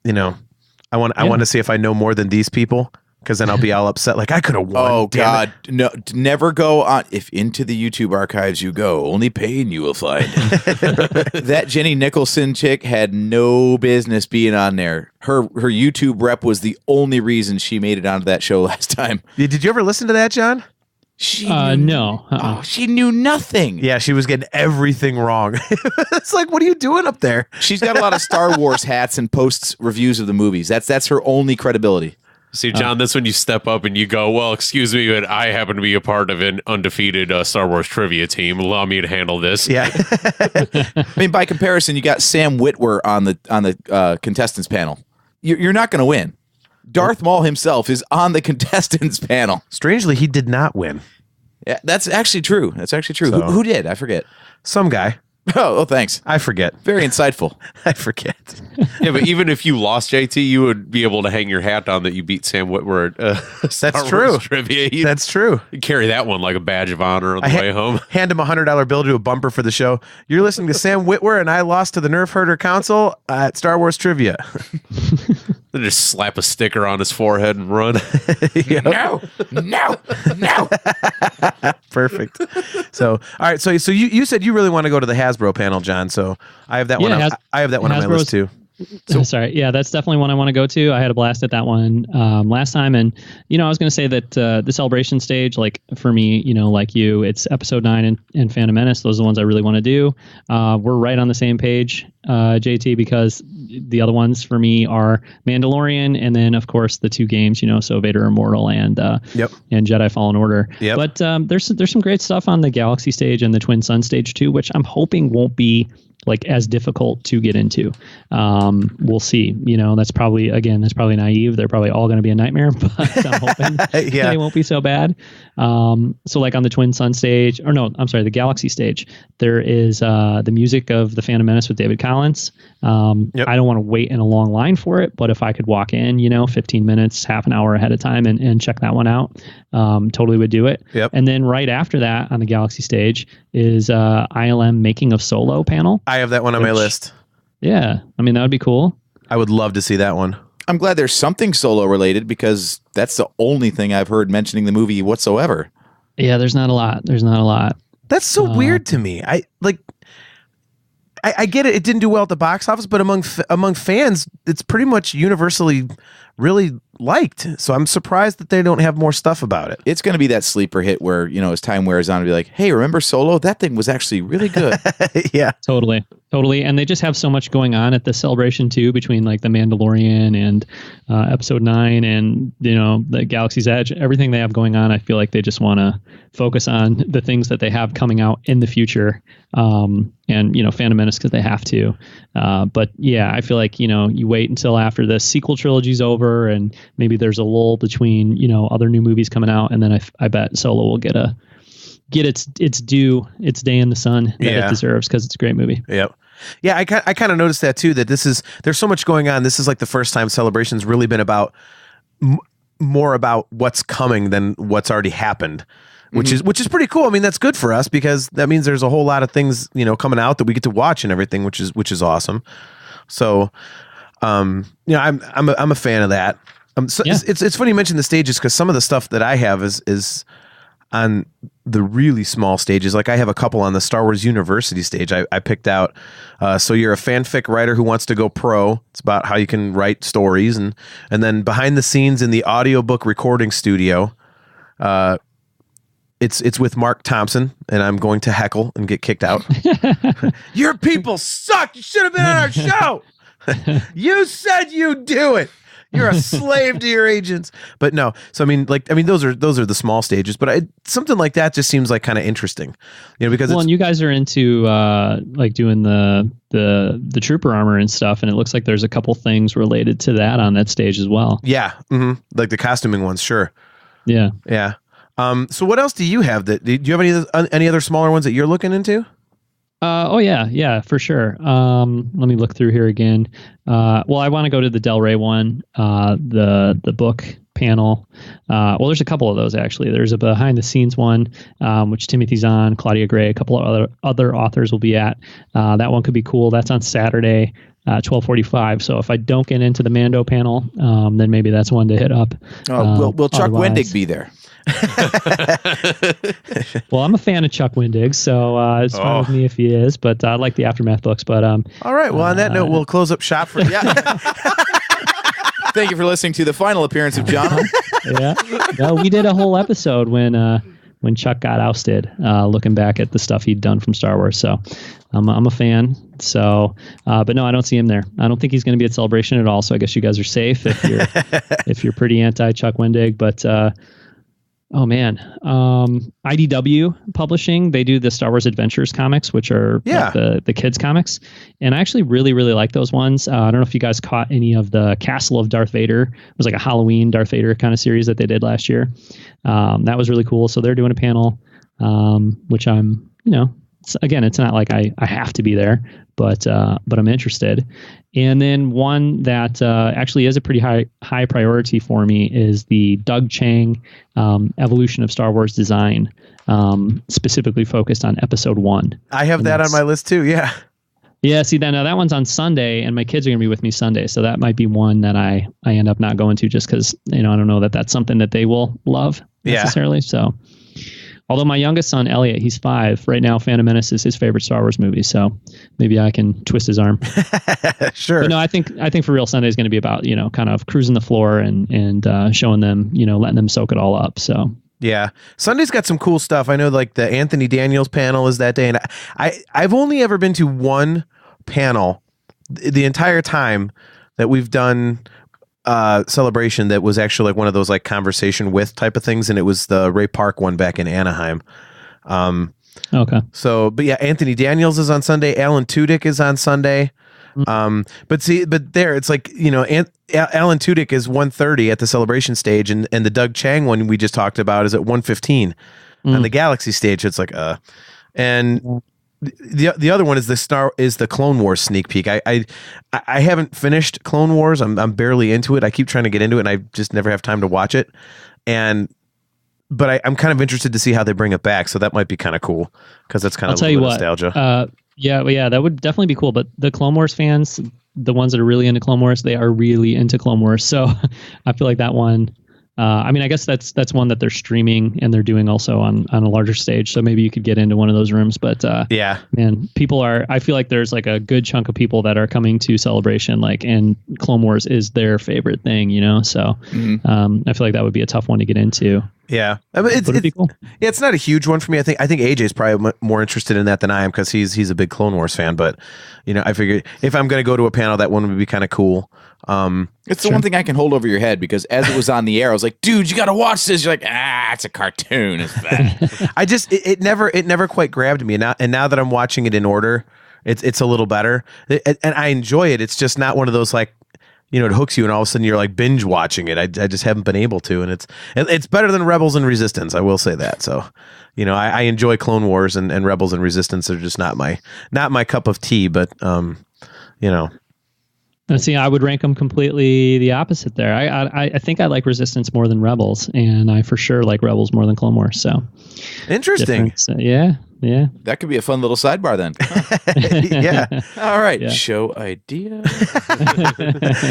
I want to see if I know more than these people, because then I'll be all upset. Like I could have won. Oh God, no! Never go on. If into the YouTube archives you go, only pain you will find. That Jenny Nicholson chick had no business being on there. Her YouTube rep was the only reason she made it onto that show last time. Did you ever listen to that, John? No. She knew nothing. Yeah, she was getting everything wrong. It's like, what are you doing up there? She's got a lot of Star Wars hats and posts reviews of the movies. That's her only credibility. See, John, that's when you step up and you go, well, excuse me, but I happen to be a part of an undefeated Star Wars trivia team. Allow me to handle this. Yeah. I mean, by comparison, you got Sam Witwer on the contestants panel. You're not going to win. Darth Maul himself is on the contestants panel. Strangely, he did not win. Yeah, that's actually true. So, who did? I forget. Some guy. Oh, thanks. I forget. Very insightful. I forget. Yeah, but even if you lost, JT, you would be able to hang your hat on that you beat Sam Witwer at That's true. Trivia. That's true. You carry that one like a badge of honor on the way home. Hand him a $100 bill to a bumper for the show. You're listening to Sam Witwer, and I lost to the Nerf Herder Council at Star Wars Trivia. Then just slap a sticker on his forehead and run. No. Perfect. So, all right. So you said you really want to go to the Hasbro panel, John. So I have that one. I have that one on my list too. Sorry. Yeah, that's definitely one I want to go to. I had a blast at that one last time. And, I was going to say that the celebration stage, like for me, like you, it's episode 9 and Phantom Menace. Those are the ones I really want to do. We're right on the same page, JT, because the other ones for me are Mandalorian and then, of course, the 2 games, so Vader Immortal and Jedi Fallen Order. Yep. But there's some great stuff on the Galaxy stage and the Twin Sun stage, too, which I'm hoping won't be like as difficult to get into. We'll see. That's probably naive. They're probably all going to be a nightmare, but I'm hoping they won't be so bad. So like on the Twin Sun stage, or no, I'm sorry, the Galaxy stage, there is the music of The Phantom Menace with David Collins. I don't want to wait in a long line for it, but if I could walk in, 15 minutes, half an hour ahead of time and check that one out, totally would do it. Yep. And then right after that on the Galaxy stage is ILM Making of Solo panel. I have that one on my list. Yeah. I mean, that would be cool. I would love to see that one. I'm glad there's something Solo related because that's the only thing I've heard mentioning the movie whatsoever. Yeah, there's not a lot. That's so weird to me. I get it. It didn't do well at the box office, but among fans, it's pretty much universally really liked. So I'm surprised that they don't have more stuff about it. It's going to be that sleeper hit where, as time wears on, it'll be like, hey, remember Solo? That thing was actually really good. Yeah. Totally. And they just have so much going on at the celebration too, between like the Mandalorian and episode 9 and, the Galaxy's Edge, everything they have going on. I feel like they just want to focus on the things that they have coming out in the future. And, Phantom Menace because they have to. But yeah, I feel like, you wait until after the sequel trilogy's over and maybe there's a lull between, other new movies coming out. And then I bet Solo will get its due, its day in the sun that it deserves because it's a great movie. Yep. Yeah, I kind of noticed that too, that there's so much going on. This is like the first time Celebration's really been about more about what's coming than what's already happened. Which is pretty cool. I mean, that's good for us because that means there's a whole lot of things, coming out that we get to watch and everything, which is awesome. So, I'm a fan of that. It's funny you mention the stages because some of the stuff that I have is on the really small stages. Like I have a couple on the Star Wars University stage. I picked out. So you're a fanfic writer who wants to go pro. It's about how you can write stories and then behind the scenes in the audiobook recording studio. It's with Mark Thompson, and I'm going to heckle and get kicked out. Your people suck. You should have been on our show. You said you'd do it. You're a slave to your agents. But no. So those are the small stages. But something like that just seems like kind of interesting, because and you guys are into like doing the trooper armor and stuff, and it looks like there's a couple things related to that on that stage as well. Yeah, like the costuming ones, sure. Yeah. So what else do you have? Do you have any other smaller ones that you're looking into? Oh yeah, for sure. Let me look through here again. Well, I want to go to the Del Rey one, the book panel. Well, there's a couple of those actually. There's a behind the scenes one, which Timothy's on, Claudia Gray, a couple of other authors will be at. That one could be cool. That's on Saturday. 12:45. So if I don't get into the Mando panel, then maybe that's one to hit up. Will Chuck Wendig be there? Well, I'm a fan of Chuck Wendig, so it's fine with me if he is. But I like the Aftermath books. But all right. Well, on that note, we'll close up shop for Thank you for listening to the final appearance of John. Yeah. No, we did a whole episode when Chuck got ousted, looking back at the stuff he'd done from Star Wars. So I'm a fan. So, but no, I don't see him there. I don't think he's going to be at Celebration at all. So I guess you guys are safe if you're pretty anti Chuck Wendig. But oh man, IDW Publishing, they do the Star Wars Adventures comics, which are like the kids comics, and I actually really like those ones. I don't know if you guys caught any of the Castle of Darth Vader. It was like a Halloween Darth Vader kind of series that they did last year. That was really cool. So they're doing a panel, which I'm, again, it's not like I have to be there, but I'm interested. And then one that actually is a pretty high priority for me is the Doug Chiang Evolution of Star Wars Design, specifically focused on Episode 1. I have that on my list too. Yeah. Yeah. See, that one's on Sunday, and my kids are going to be with me Sunday, so that might be one that I end up not going to just because I don't know that that's something that they will love necessarily. Yeah. So. Although my youngest son, Elliot, he's 5 right now. Phantom Menace is his favorite Star Wars movie, so maybe I can twist his arm. Sure. But no, I think for real Sunday is going to be about, kind of cruising the floor and showing them, letting them soak it all up. So yeah, Sunday's got some cool stuff. I know like the Anthony Daniels panel is that day, and I've only ever been to one panel the entire time that we've done Celebration that was actually like one of those like conversation with type of things, and it was the Ray Park one back in Anaheim. Okay. So, but yeah, Anthony Daniels is on Sunday. Alan Tudyk is on Sunday. But there it's like, Alan Tudyk is 1:30 at the Celebration stage, and the Doug Chang one we just talked about is at 1:15 on the Galaxy stage. It's like and the other one is the Clone Wars sneak peek. I haven't finished Clone Wars. I'm barely into it. I keep trying to get into it, and I just never have time to watch it. But I'm kind of interested to see how they bring it back. So that might be kind of cool because that's kind of a little bit nostalgia. Yeah, that would definitely be cool. But the Clone Wars fans, the ones that are really into Clone Wars, they are really into Clone Wars. So I feel like that one. I guess that's one that they're streaming and they're doing also on a larger stage. So maybe you could get into one of those rooms. But yeah, man, I feel like there's like a good chunk of people that are coming to Celebration, and Clone Wars is their favorite thing, So I feel like that would be a tough one to get into. Yeah, I mean, it'd be cool. Yeah, it's not a huge one for me. I think AJ's probably more interested in that than I am because he's a big Clone Wars fan. But I figured if I'm going to go to a panel, that one would be kind of cool. It's the one thing I can hold over your head because as it was on the air, I was like, dude, you got to watch this. You're like, it's a cartoon. It's bad. I just it never quite grabbed me. And now that I'm watching it in order, it's a little better. And I enjoy it. It's just not one of those like. It hooks you, and all of a sudden you're like binge watching it. I just haven't been able to, and it's better than Rebels and Resistance. I will say that. So, I enjoy Clone Wars and Rebels and Resistance are just not my cup of tea. But, And see, I would rank them completely the opposite there. I think I like Resistance more than Rebels, and I for sure like Rebels more than Clone Wars. So interesting. Yeah. That could be a fun little sidebar then. Yeah. All right. Yeah. Show idea.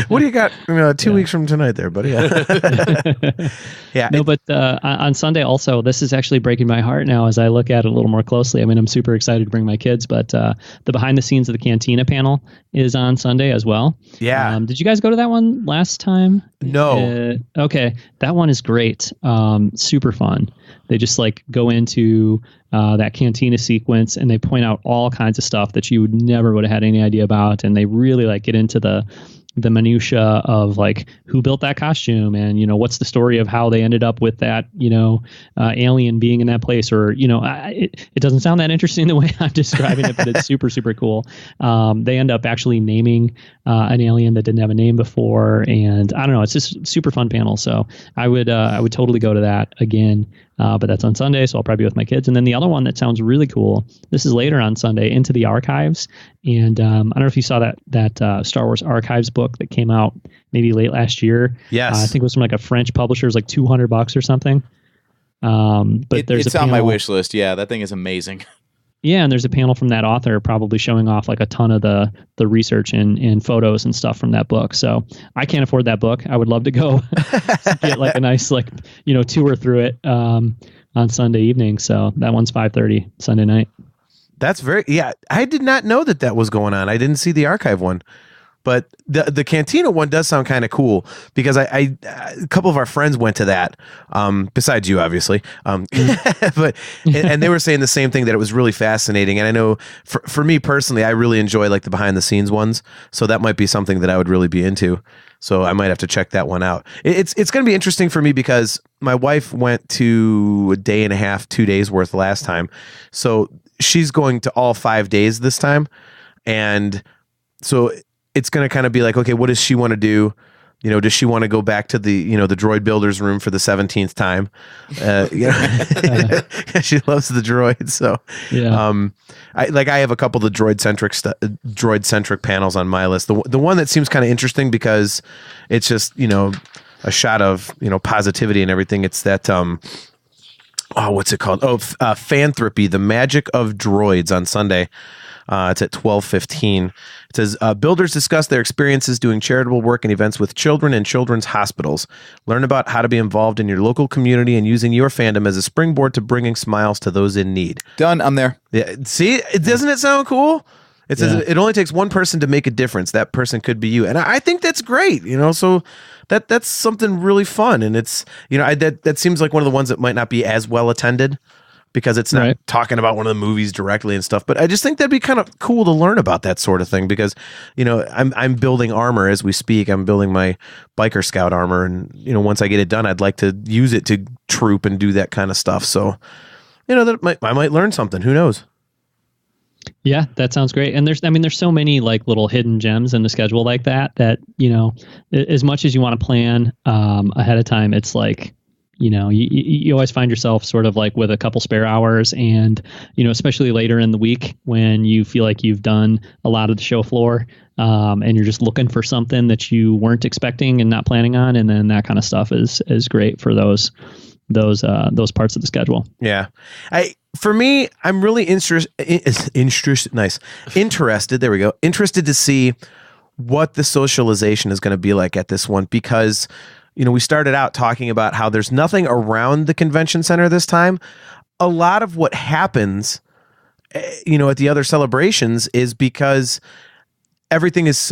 What do you got 2 weeks from tonight there, buddy? Yeah. No, but on Sunday also, this is actually breaking my heart now as I look at it a little more closely. I mean, I'm super excited to bring my kids, but the behind the scenes of the Cantina panel is on Sunday as well. Yeah. Did you guys go to that one last time? No. Okay. That one is great. Super fun. They just like go into that Cantina sequence and they point out all kinds of stuff that you never would have had any idea about. And they really like get into the minutia of like who built that costume and, what's the story of how they ended up with that, alien being in that place or, it doesn't sound that interesting the way I'm describing it, but it's super, super cool. They end up actually naming an alien that didn't have a name before. And I don't know, it's just super fun panel. So I would totally go to that again. But that's on Sunday, so I'll probably be with my kids. And then the other one that sounds really cool, this is later on Sunday, Into the Archives. And I don't know if you saw that Star Wars Archives book that came out maybe late last year. Yes. I think it was from like a French publisher. It was like $200 or something. But it's on my wish list. Yeah, that thing is amazing. Yeah, and there's a panel from that author probably showing off like a ton of the research and photos and stuff from that book. So I can't afford that book. I would love to go get like a nice tour through it on Sunday evening. So that one's 5:30 Sunday night. That's I did not know that was going on. I didn't see the archive one. But the Cantina one does sound kind of cool because a couple of our friends went to that, besides you, obviously. But and they were saying the same thing, that it was really fascinating. And I know for me personally, I really enjoy like the behind the scenes ones. So that might be something that I would really be into. So I might have to check that one out. It's going to be interesting for me because my wife went to a day and a half, 2 days worth last time. So she's going to all 5 days this time. And so it's going to kind of be like, okay, what does she want to do? Does she want to go back to the, the droid builder's room for the 17th time? She loves the droids. So, yeah. I have a couple of the droid centric panels on my list. The one that seems kind of interesting because it's just, a shot of, positivity and everything. It's that, what's it called? Fanthropy, the Magic of Droids on Sunday. It's at 12:15. It says, builders discuss their experiences doing charitable work and events with children in children's hospitals. Learn about how to be involved in your local community and using your fandom as a springboard to bringing smiles to those in need. Done. I'm there. Yeah. See, doesn't it sound cool? It says it only takes one person to make a difference. That person could be you. And I think that's great, so that's something really fun. And it's, that seems like one of the ones that might not be as well attended because it's not talking about one of the movies directly and stuff. But I just think that'd be kind of cool to learn about that sort of thing because, I'm building armor as we speak. I'm building my biker scout armor. And, once I get it done, I'd like to use it to troop and do that kind of stuff. So, I might learn something. Who knows? Yeah, that sounds great. And there's so many like little hidden gems in the schedule like that, as much as you want to plan ahead of time, it's like, you always find yourself sort of like with a couple spare hours and, especially later in the week when you feel like you've done a lot of the show floor and you're just looking for something that you weren't expecting and not planning on. And then that kind of stuff is great for those parts of the schedule. Yeah. For me, I'm really interested. There we go. Interested to see what the socialization is going to be like at this one, because, we started out talking about how there's nothing around the convention center this time. A lot of what happens, at the other celebrations is because everything is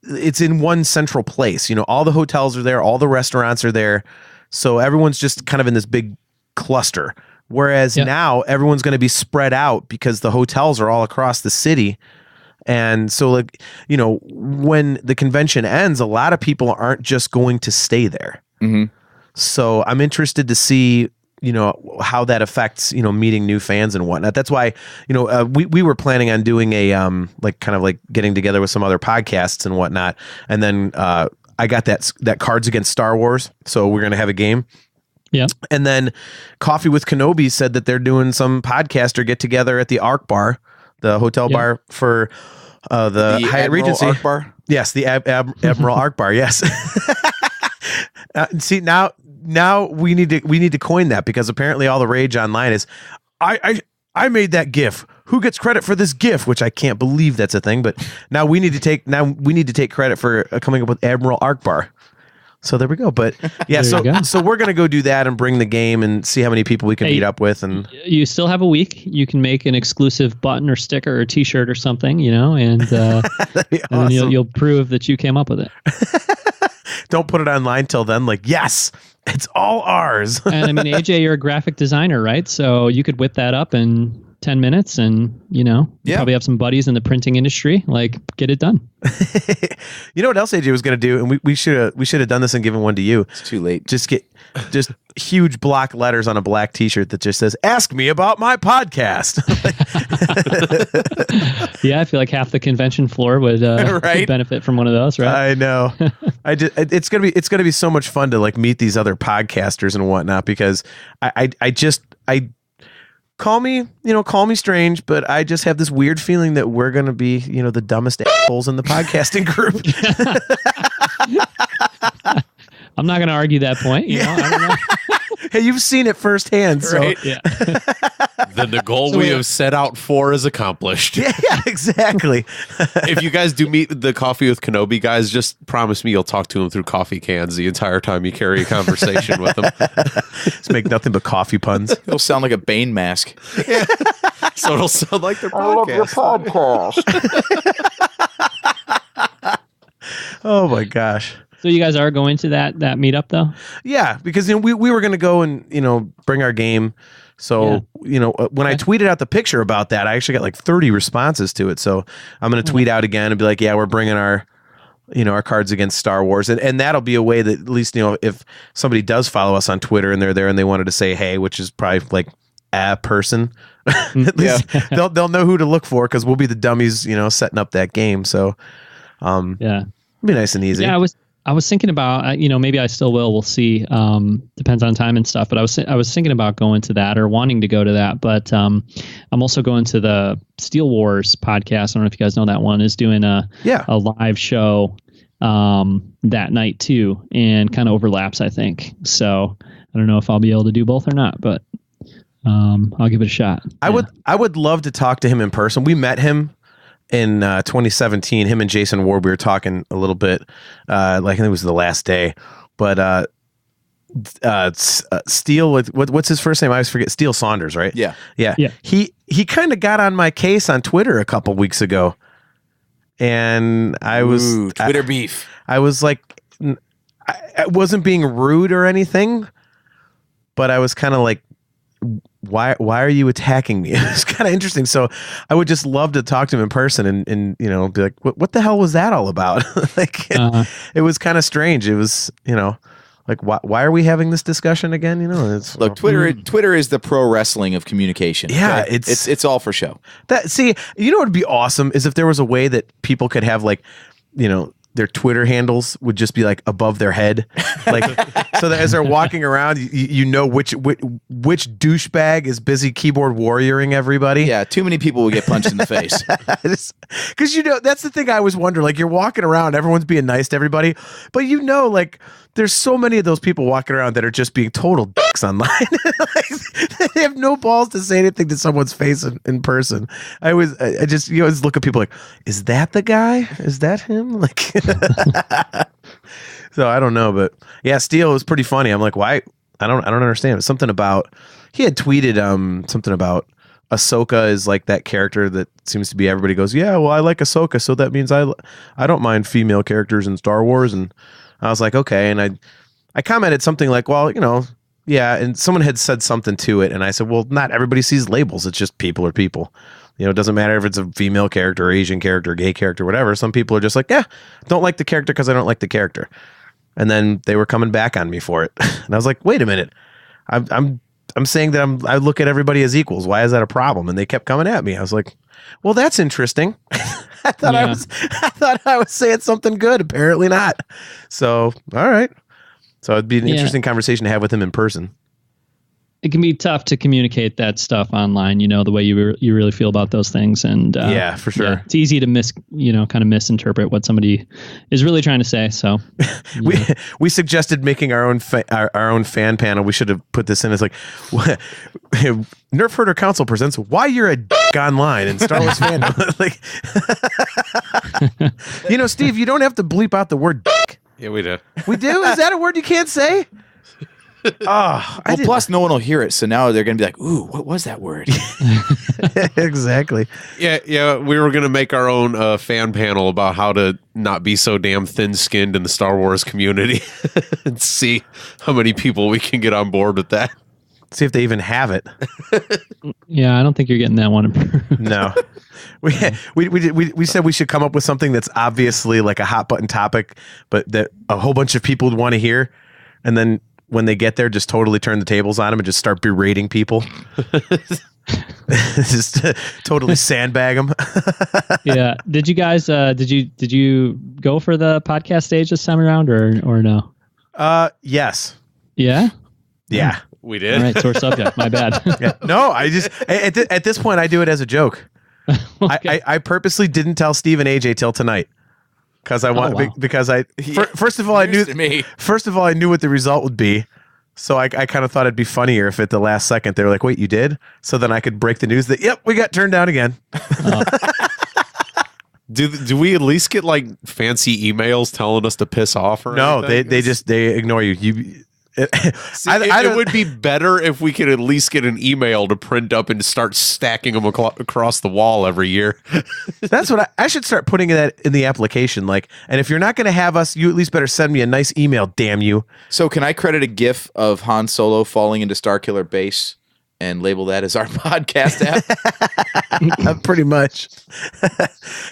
it's in one central place. All the hotels are there, all the restaurants are there. So everyone's just kind of in this big cluster. Whereas now everyone's going to be spread out because the hotels are all across the city. And so, when the convention ends, a lot of people aren't just going to stay there. Mm-hmm. So I'm interested to see, how that affects, meeting new fans and whatnot. That's why, we were planning on doing a, getting together with some other podcasts and whatnot. And then I got that Cards Against Star Wars. So we're going to have a game. Yeah. And then Coffee with Kenobi said that they're doing some podcaster get together at the Arc Bar, the hotel bar for the Hyatt Admiral Regency. Arc Bar? Yes, the Admiral Arc Bar. Yes. See, now we need to coin that, because apparently all the rage online is I made that GIF. Who gets credit for this GIF? Which I can't believe that's a thing. But now we need to take credit for coming up with Admiral Arc Bar. So there we go. But yeah, so we're going to go do that and bring the game and see how many people we can meet up with. And you still have a week. You can make an exclusive button or sticker or t-shirt or something, and, and you'll prove that you came up with it. Don't put it online till then. Like, yes, it's all ours. And AJ, you're a graphic designer, right? So you could whip that up in 10 minutes and, you probably have some buddies in the printing industry, like, get it done. You know what else AJ was going to do? And we should have done this and given one to you. It's too late. Just huge block letters on a black t-shirt that just says, "Ask me about my podcast." Yeah. I feel like half the convention floor would benefit from one of those, right? I know. It's going to be so much fun to like meet these other podcasters and whatnot, because I call me strange, but I just have this weird feeling that we're going to be, the dumbest assholes in the podcasting group. I'm not going to argue that point. I don't know. Hey, you've seen it firsthand, so right? Yeah. Then the goal we have set out for is accomplished. Yeah, exactly. If you guys do meet the Coffee with Kenobi guys, just promise me you'll talk to them through coffee cans the entire time you carry a conversation with them. Just make nothing but coffee puns. It'll sound like a Bane mask. Yeah. So it'll sound like their podcast. I love your podcast. Oh my gosh. So you guys are going to that meetup though? Yeah, because we were going to go and bring our game. So when I tweeted out the picture about that, I actually got like 30 responses to it. So I'm going to tweet out again and be like, yeah, we're bringing our Cards Against Star Wars, and that'll be a way that at least if somebody does follow us on Twitter and they're there and they wanted to say hey, which is probably like a person, at least they'll know who to look for, because we'll be the dummies setting up that game. So it'll be nice and easy. Yeah, I was thinking about, maybe I still will. We'll see. Depends on time and stuff. But I was thinking about going to that or wanting to go to that. But I'm also going to the Steel Wars podcast. I don't know if you guys know that one is doing a live show that night too, and kind of overlaps, I think. So I don't know if I'll be able to do both or not, but I'll give it a shot. I would love to talk to him in person. We met him in 2017. Him and Jason Ward, we were talking a little bit. I think it was the last day, but Steele, what's his first name? I always forget. Steele Saunders, right? Yeah. He kind of got on my case on Twitter a couple weeks ago, and I was Twitter beef. I was like, I wasn't being rude or anything, but I was kind of like, why are you attacking me? It's kind of interesting. So I would just love to talk to him in person and be like, what the hell was that all about? It was kind of strange. It was, like, why are we having this discussion again? Look, Twitter is the pro wrestling of communication. Yeah, okay? It's all for show. What would be awesome is if there was a way that people could have their Twitter handles would just be like above their head, like so that as they're walking around, which douchebag is busy keyboard warrioring everybody. Yeah, too many people will get punched in the face. Because that's the thing I always wonder. Like, you're walking around, everyone's being nice to everybody, but like there's so many of those people walking around that are just being total dicks online. Like, they have no balls to say anything to someone's face in person. I just always look at people like, is that the guy? Is that him? Like, so I don't know, but yeah, Steele was pretty funny. I'm like, why? I don't understand. It's something about, he had tweeted something about Ahsoka is like that character that seems to be, everybody goes, yeah, well, I like Ahsoka, so that means I don't mind female characters in Star Wars. And I was like, okay. And I commented something like, well, yeah. And someone had said something to it. And I said, well, not everybody sees labels. It's just people are people. It doesn't matter if it's a female character, or Asian character, gay character, whatever. Some people are just like, yeah, don't like the character because I don't like the character. And then they were coming back on me for it. And I was like, wait a minute. I'm saying that I look at everybody as equals. Why is that a problem? And they kept coming at me. I was like, well, that's interesting. I thought I was saying something good. Apparently not. So, all right. So it'd be an interesting conversation to have with him in person. It can be tough to communicate that stuff online, the way you really feel about those things. And yeah, for sure. Yeah, it's easy to kind of misinterpret what somebody is really trying to say. So we suggested making our own fan panel. We should have put this in as like, Nerf Herder Council presents Why You're a Dick Online in Star Wars fandom. Like, Steve, you don't have to bleep out the word dick. Yeah, we do. We do? Is that a word you can't say? Plus no one will hear it, so now they're gonna be like, ooh, what was that word? Exactly. Yeah, we were gonna make our own fan panel about how to not be so damn thin-skinned in the Star Wars community and see how many people we can get on board with that. See if they even have it. Yeah, I don't think you're getting that one. No. We said we should come up with something that's obviously like a hot button topic, but that a whole bunch of people would want to hear, and then when they get there, just totally turn the tables on them and just start berating people. Just totally sandbag them. Yeah. Did you guys? Did you go for the podcast stage this time around, or no? Yes. Yeah. Yeah. We did. All right. Sore subject. My bad. Yeah. No, I just at this point I do it as a joke. Okay. I purposely didn't tell Steve and AJ till tonight. Because first of all I knew what the result would be, so I kind of thought it'd be funnier if at the last second they were like, "Wait, you did?" So then I could break the news that we got turned down again. Do we at least get like fancy emails telling us to piss off or no? anything? They ignore you. It would be better if we could at least get an email to print up and start stacking them across the wall every year. That's what I should start putting that in the application. Like, and if you're not going to have us, you at least better send me a nice email. Damn you! So can I credit a GIF of Han Solo falling into Starkiller Base and label that as our podcast app? Pretty much.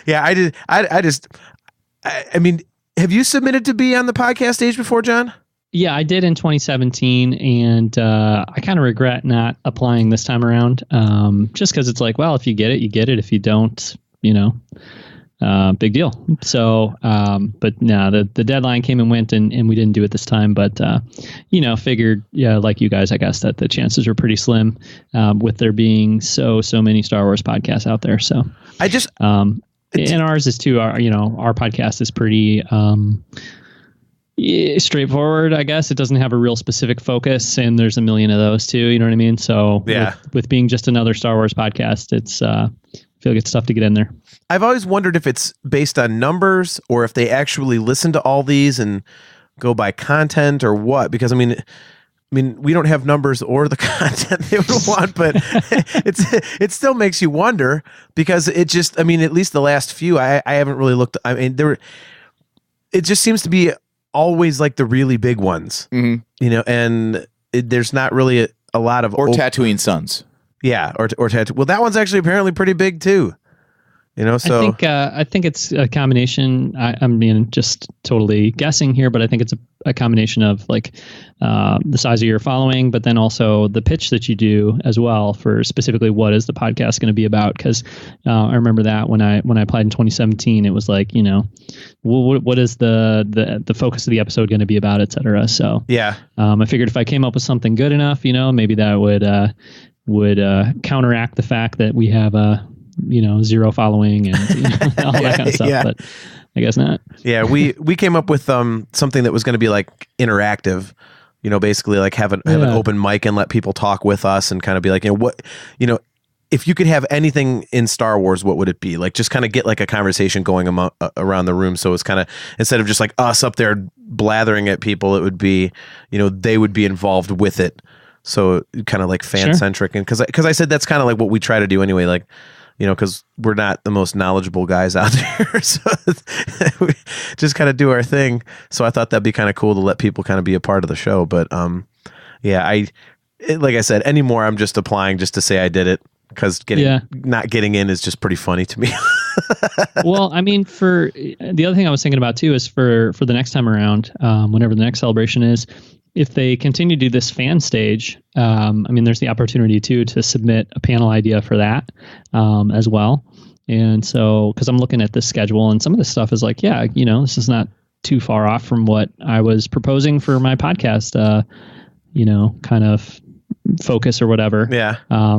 Yeah, I did. I mean, have you submitted to be on the podcast stage before, John? Yeah, I did in 2017, and I kind of regret not applying this time around, just because it's like, well, if you get it, you get it. If you don't, big deal. So, but no, the deadline came and went, and we didn't do it this time. But, figured, yeah, like you guys, I guess, that the chances were pretty slim with there being so many Star Wars podcasts out there. So I just... and ours is too, our podcast is pretty... straightforward, I guess. It doesn't have a real specific focus, and there's a million of those too. You know what I mean? So with being just another Star Wars podcast, it's I feel like it's tough to get in there. I've always wondered if it's based on numbers or if they actually listen to all these and go by content or what. Because I mean, we don't have numbers or the content they would want, but it still makes you wonder because it just, I mean, at least the last few, I haven't really looked. I mean, it just seems to be always like the really big ones, you know, and there's not really a lot of Tatooine Sons. Yeah, or Tatooine. Well, that one's actually apparently pretty big too. You know, so I think it's a combination. I mean, just totally guessing here, but I think it's a combination of like the size of your following, but then also the pitch that you do as well for specifically what is the podcast going to be about. Because I remember that when I applied in 2017, it was like, you know, what is the focus of the episode going to be about, et cetera. So yeah, I figured if I came up with something good enough, you know, maybe that would counteract the fact that we have zero following and all that kind of stuff. Yeah. But I guess not. Yeah, we came up with something that was going to be like interactive, you know, basically like have an open mic and let people talk with us and kind of be like, if you could have anything in Star Wars, what would it be? Like just kind of get like a conversation going around the room. So it's kind of, instead of just like us up there blathering at people, it would be, you know, they would be involved with it. So kind of like fan centric. And cause I said, that's kind of like what we try to do anyway. Like, you know, because we're not the most knowledgeable guys out there, so we just kind of do our thing. So I thought that'd be kind of cool to let people kind of be a part of the show. But like I said, anymore I'm just applying just to say I did it because not getting in is just pretty funny to me. Well, I mean, for the other thing I was thinking about too is for the next time around, whenever the next celebration is. If they continue to do this fan stage, I mean, there's the opportunity too to submit a panel idea for that as well. And so, because I'm looking at this schedule and some of this stuff is like, yeah, you know, this is not too far off from what I was proposing for my podcast, you know, kind of focus or whatever. Yeah.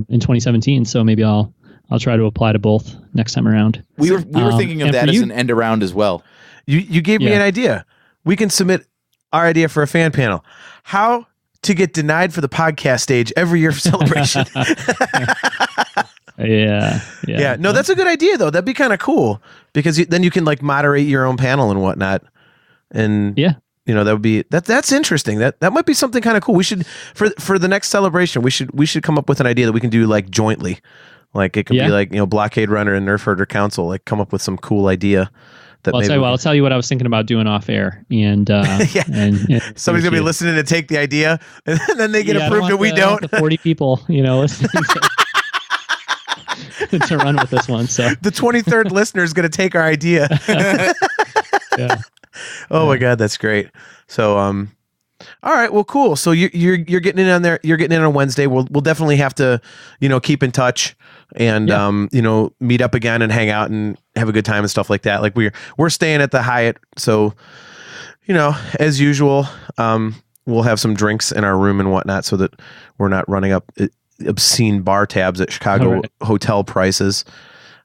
In 2017. So maybe I'll try to apply to both next time around. We were thinking of that as an end around as well. You gave me an idea. We can submit our idea for a fan panel. How to get denied for the podcast stage every year for celebration. Yeah. No, that's a good idea though. That'd be kind of cool because then you can like moderate your own panel and whatnot. And you know, that would be that's interesting. That might be something kind of cool. We should for the next celebration, we should come up with an idea that we can do like jointly. Like it could be like, you know, Blockade Runner and Nerf Herder Council, like come up with some cool idea. I'll tell you what I was thinking about doing off air, and and somebody's gonna be listening to take the idea, and then they get approved, and we don't. The 40 people, you know, listening to run with this one. So the 23rd listener is gonna take our idea. Oh my God, that's great. So, all right, well, cool. So you're getting in on there. You're getting in on Wednesday. We'll definitely have to, you know, keep in touch and you know, meet up again and hang out and have a good time and stuff like that. Like we're staying at the Hyatt, so you know, as usual, we'll have some drinks in our room and whatnot, so that we're not running up obscene bar tabs at Chicago hotel prices.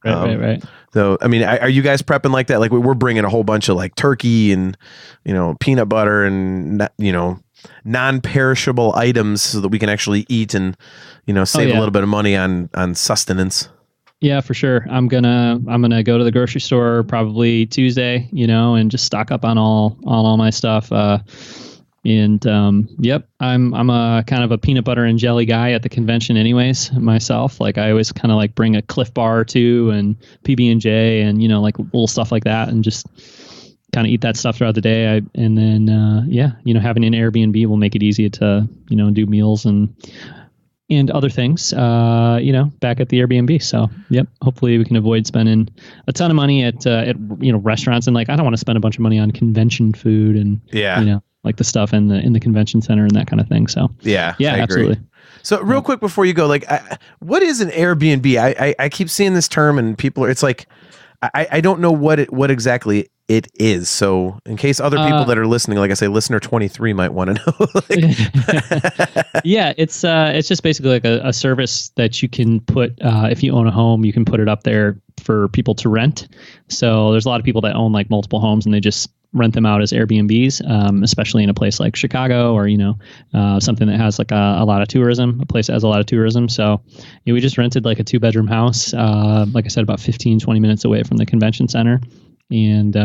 Right. So, I mean, are you guys prepping like that? Like we're bringing a whole bunch of like turkey and, you know, peanut butter and, you know, non-perishable items so that we can actually eat and, you know, save a little bit of money on sustenance. Yeah, for sure. I'm gonna go to the grocery store probably Tuesday, you know, and just stock up on all my stuff. And I'm a kind of a peanut butter and jelly guy at the convention anyways myself. Like I always kind of like bring a Cliff Bar or two and PB&J and, you know, like little stuff like that and just kind of eat that stuff throughout the day. And then, you know, having an Airbnb will make it easy to, you know, do meals and other things, you know, back at the Airbnb. So, hopefully we can avoid spending a ton of money at you know, restaurants. And like, I don't want to spend a bunch of money on convention food and, you know, like the stuff in the convention center and that kind of thing. So yeah, absolutely. So real quick before you go, like, what is an Airbnb? I keep seeing this term and people are, it's like, I don't know what exactly it is. So in case other people that are listening, like I say, listener 23 might want to know. Yeah, it's just basically like a service that you can put, if you own a home, you can put it up there for people to rent. So there's a lot of people that own like multiple homes and they just rent them out as Airbnbs, especially in a place like Chicago or, something that has like a lot of tourism, a place that has a lot of tourism. So we just rented like a 2-bedroom house, like I said, about 15, 20 minutes away from the convention center. And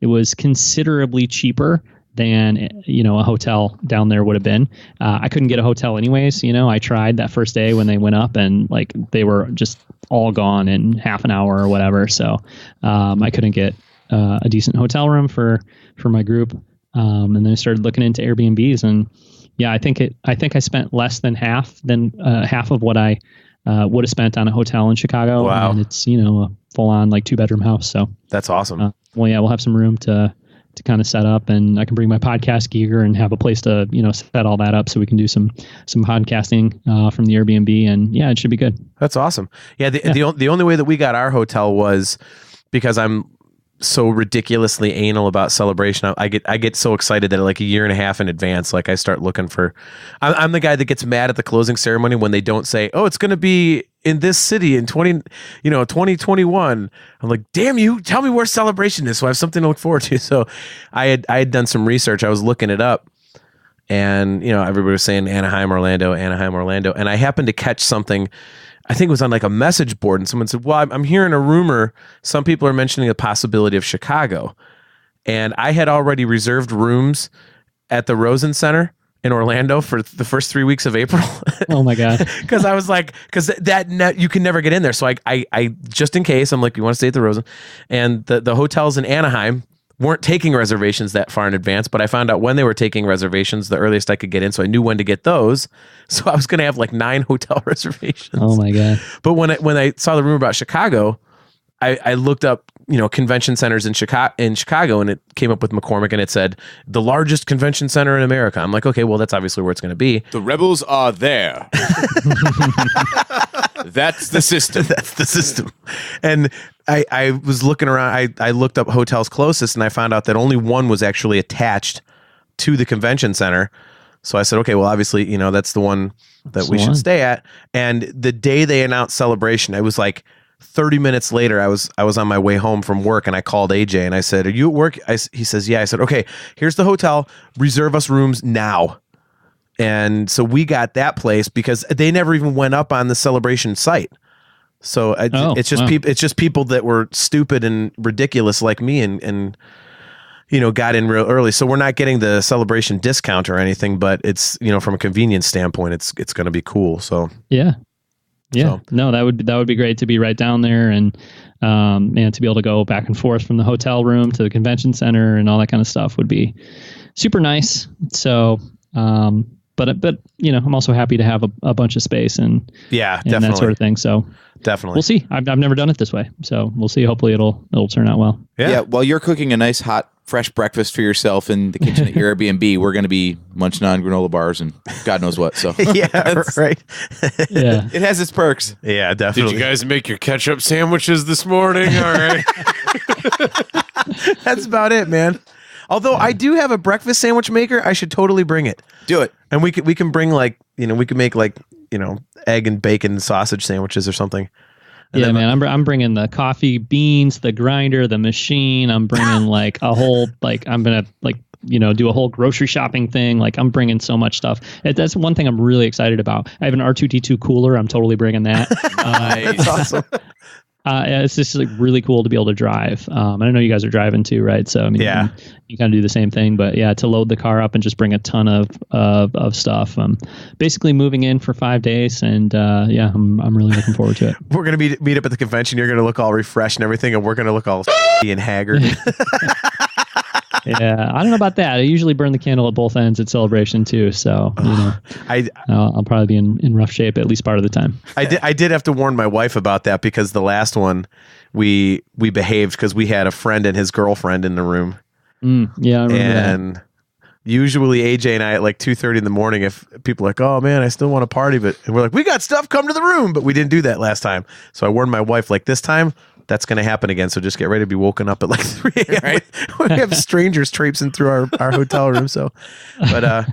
it was considerably cheaper than, a hotel down there would have been. I couldn't get a hotel anyways. I tried that first day when they went up and like they were just all gone in half an hour or whatever. So I couldn't get a decent hotel room for my group. And then I started looking into Airbnbs, and yeah, I think I spent less than half of what I would have spent on a hotel in Chicago. Wow. And it's, a full on like 2-bedroom house. So That's awesome. we'll have some room to kind of set up, and I can bring my podcast gear and have a place to, set all that up so we can do some podcasting from the Airbnb, and yeah, it should be good. That's awesome. Yeah. The only way that we got our hotel was because I'm so ridiculously anal about celebration. I get so excited that like a year and a half in advance, like I start looking for, I'm the guy that gets mad at the closing ceremony when they don't say, oh, it's going to be in this city in 2021. I'm like, damn you, tell me where celebration is so I have something to look forward to. So I had done some research. I was looking it up, and everybody was saying Anaheim, Orlando, and I happened to catch something. I think it was on like a message board, and someone said, well, I'm hearing a rumor. Some people are mentioning the possibility of Chicago. And I had already reserved rooms at the Rosen Center in Orlando for the first 3 weeks of April. Oh my God. Cause I was like, you can never get in there. So I just in case, I'm like, you want to stay at the Rosen? And the hotels in Anaheim weren't taking reservations that far in advance, but I found out when they were taking reservations, the earliest I could get in. So I knew when to get those. So I was going to have like 9 hotel reservations. Oh my God. But when I saw the rumor about Chicago, I looked up, convention centers in Chicago, and it came up with McCormick, and it said the largest convention center in America. I'm like, okay, well, that's obviously where it's going to be. The rebels are there. That's the system. That's the system. And I was looking around. I looked up hotels closest, and I found out that only one was actually attached to the convention center. So I said, okay, well, obviously, that's the one that we should stay at. And the day they announced celebration, it was like 30 minutes later, I was on my way home from work, and I called AJ and I said, are you at work? He says, yeah. I said, okay, here's the hotel. Reserve us rooms now. And so we got that place because they never even went up on the celebration site. So it's just people that were stupid and ridiculous like me and got in real early. So we're not getting the celebration discount or anything, but it's, from a convenience standpoint, it's going to be cool. So yeah. No, that would be great to be right down there, and to be able to go back and forth from the hotel room to the convention center and all that kind of stuff would be super nice. So, but I'm also happy to have a bunch of space and definitely that sort of thing. So definitely, we'll see. I've never done it this way, so we'll see. Hopefully, it'll turn out well. Yeah. While you're cooking a nice hot fresh breakfast for yourself in the kitchen at your Airbnb, we're going to be munching on granola bars and God knows what. So yeah, right. Yeah, it has its perks. Yeah, definitely. Did you guys make your ketchup sandwiches this morning? All right. That's about it, man. Although I do have a breakfast sandwich maker, I should totally bring it. Do it. And we can bring we can make egg and bacon sausage sandwiches or something. And man, I'm bringing the coffee beans, the grinder, the machine. I'm bringing like a whole, I'm going to do a whole grocery shopping thing. Like I'm bringing so much stuff. That's one thing I'm really excited about. I have an R2D2 cooler. I'm totally bringing that. That's awesome. It's just like really cool to be able to drive. I know you guys are driving too, right? So I mean, you kind of do the same thing, but yeah, to load the car up and just bring a ton of stuff. Basically moving in for 5 days, and I'm really looking forward to it. We're gonna meet up at the convention. You're gonna look all refreshed and everything, and we're gonna look all and haggard. Yeah, I don't know about that. I usually burn the candle at both ends at Celebration too, so I'll probably be in rough shape at least part of the time. I did have to warn my wife about that because the last one we behaved because we had a friend and his girlfriend in the room. Yeah, I remember and that. Usually AJ and I at like 2:30 in the morning, if people are like, oh man, I still want to party, and we're like, we got stuff, come to the room, but we didn't do that last time. So I warned my wife, like, this time that's going to happen again. So just get ready to be woken up at like 3 a.m. Right. We have strangers traipsing through our hotel room. So, but, well,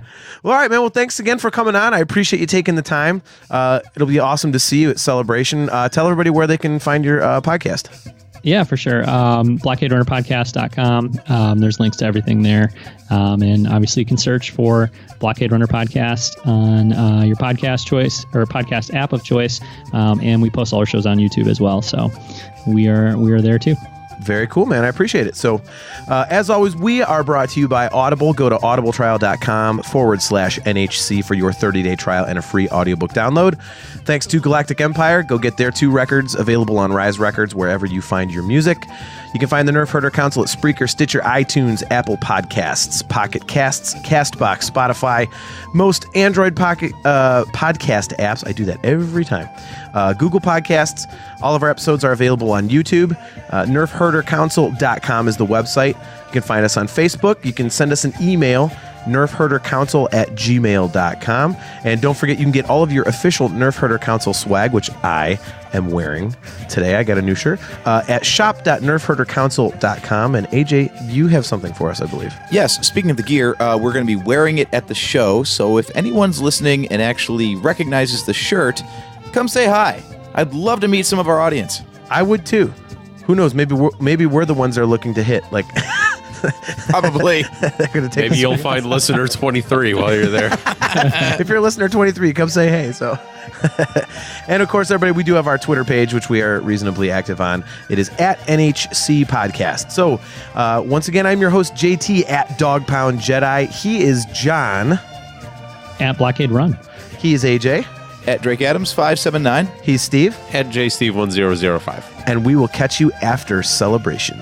all right, man. Well, thanks again for coming on. I appreciate you taking the time. It'll be awesome to see you at Celebration. Tell everybody where they can find your podcast. Yeah, for sure. BlockadeRunnerPodcast.com. There's links to everything there. And obviously you can search for Blockade Runner Podcast on your podcast choice or podcast app of choice. And we post all our shows on YouTube as well. So we are there too. Very cool, man. I appreciate it. So, as always, we are brought to you by Audible. Go to audibletrial.com/NHC for your 30-day trial and a free audiobook download. Thanks to Galactic Empire. Go get their 2 records available on Rise Records wherever you find your music. You can find the Nerf Herder Council at Spreaker, Stitcher, iTunes, Apple Podcasts, Pocket Casts, CastBox, Spotify, most Android podcast apps. I do that every time. Google Podcasts. All of our episodes are available on YouTube. NerfHerderCouncil.com is the website. You can find us on Facebook. You can send us an email, nerfherdercouncil@gmail.com. And don't forget, you can get all of your official Nerf Herder Council swag, which I am wearing today. I got a new shirt at shop.nerfherdercouncil.com. And AJ, you have something for us, I believe. Yes, speaking of the gear, we're going to be wearing it at the show. So if anyone's listening and actually recognizes the shirt, come say hi. I'd love to meet some of our audience. I would too. Who knows? Maybe we're the ones that are looking to hit. Like, probably. Maybe you'll find listener 23 while you're there. If you're a listener 23, come say hey. So, and of course, everybody, we do have our Twitter page, which we are reasonably active on. It is at NHC Podcast. So, once again, I'm your host JT at Dog Pound Jedi. He is John At Blockade Run. He is AJ. At Drake Adams 579. He's Steve. At JSteve1005. And we will catch you after Celebration.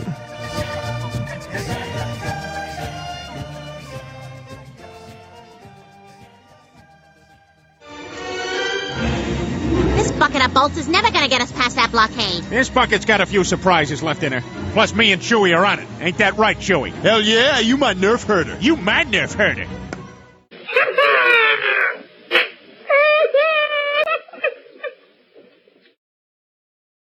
This bucket of bolts is never gonna get us past that blockade. This bucket's got a few surprises left in her. Plus, me and Chewie are on it. Ain't that right, Chewie? Hell yeah, you my Nerf herder. You my Nerf herder.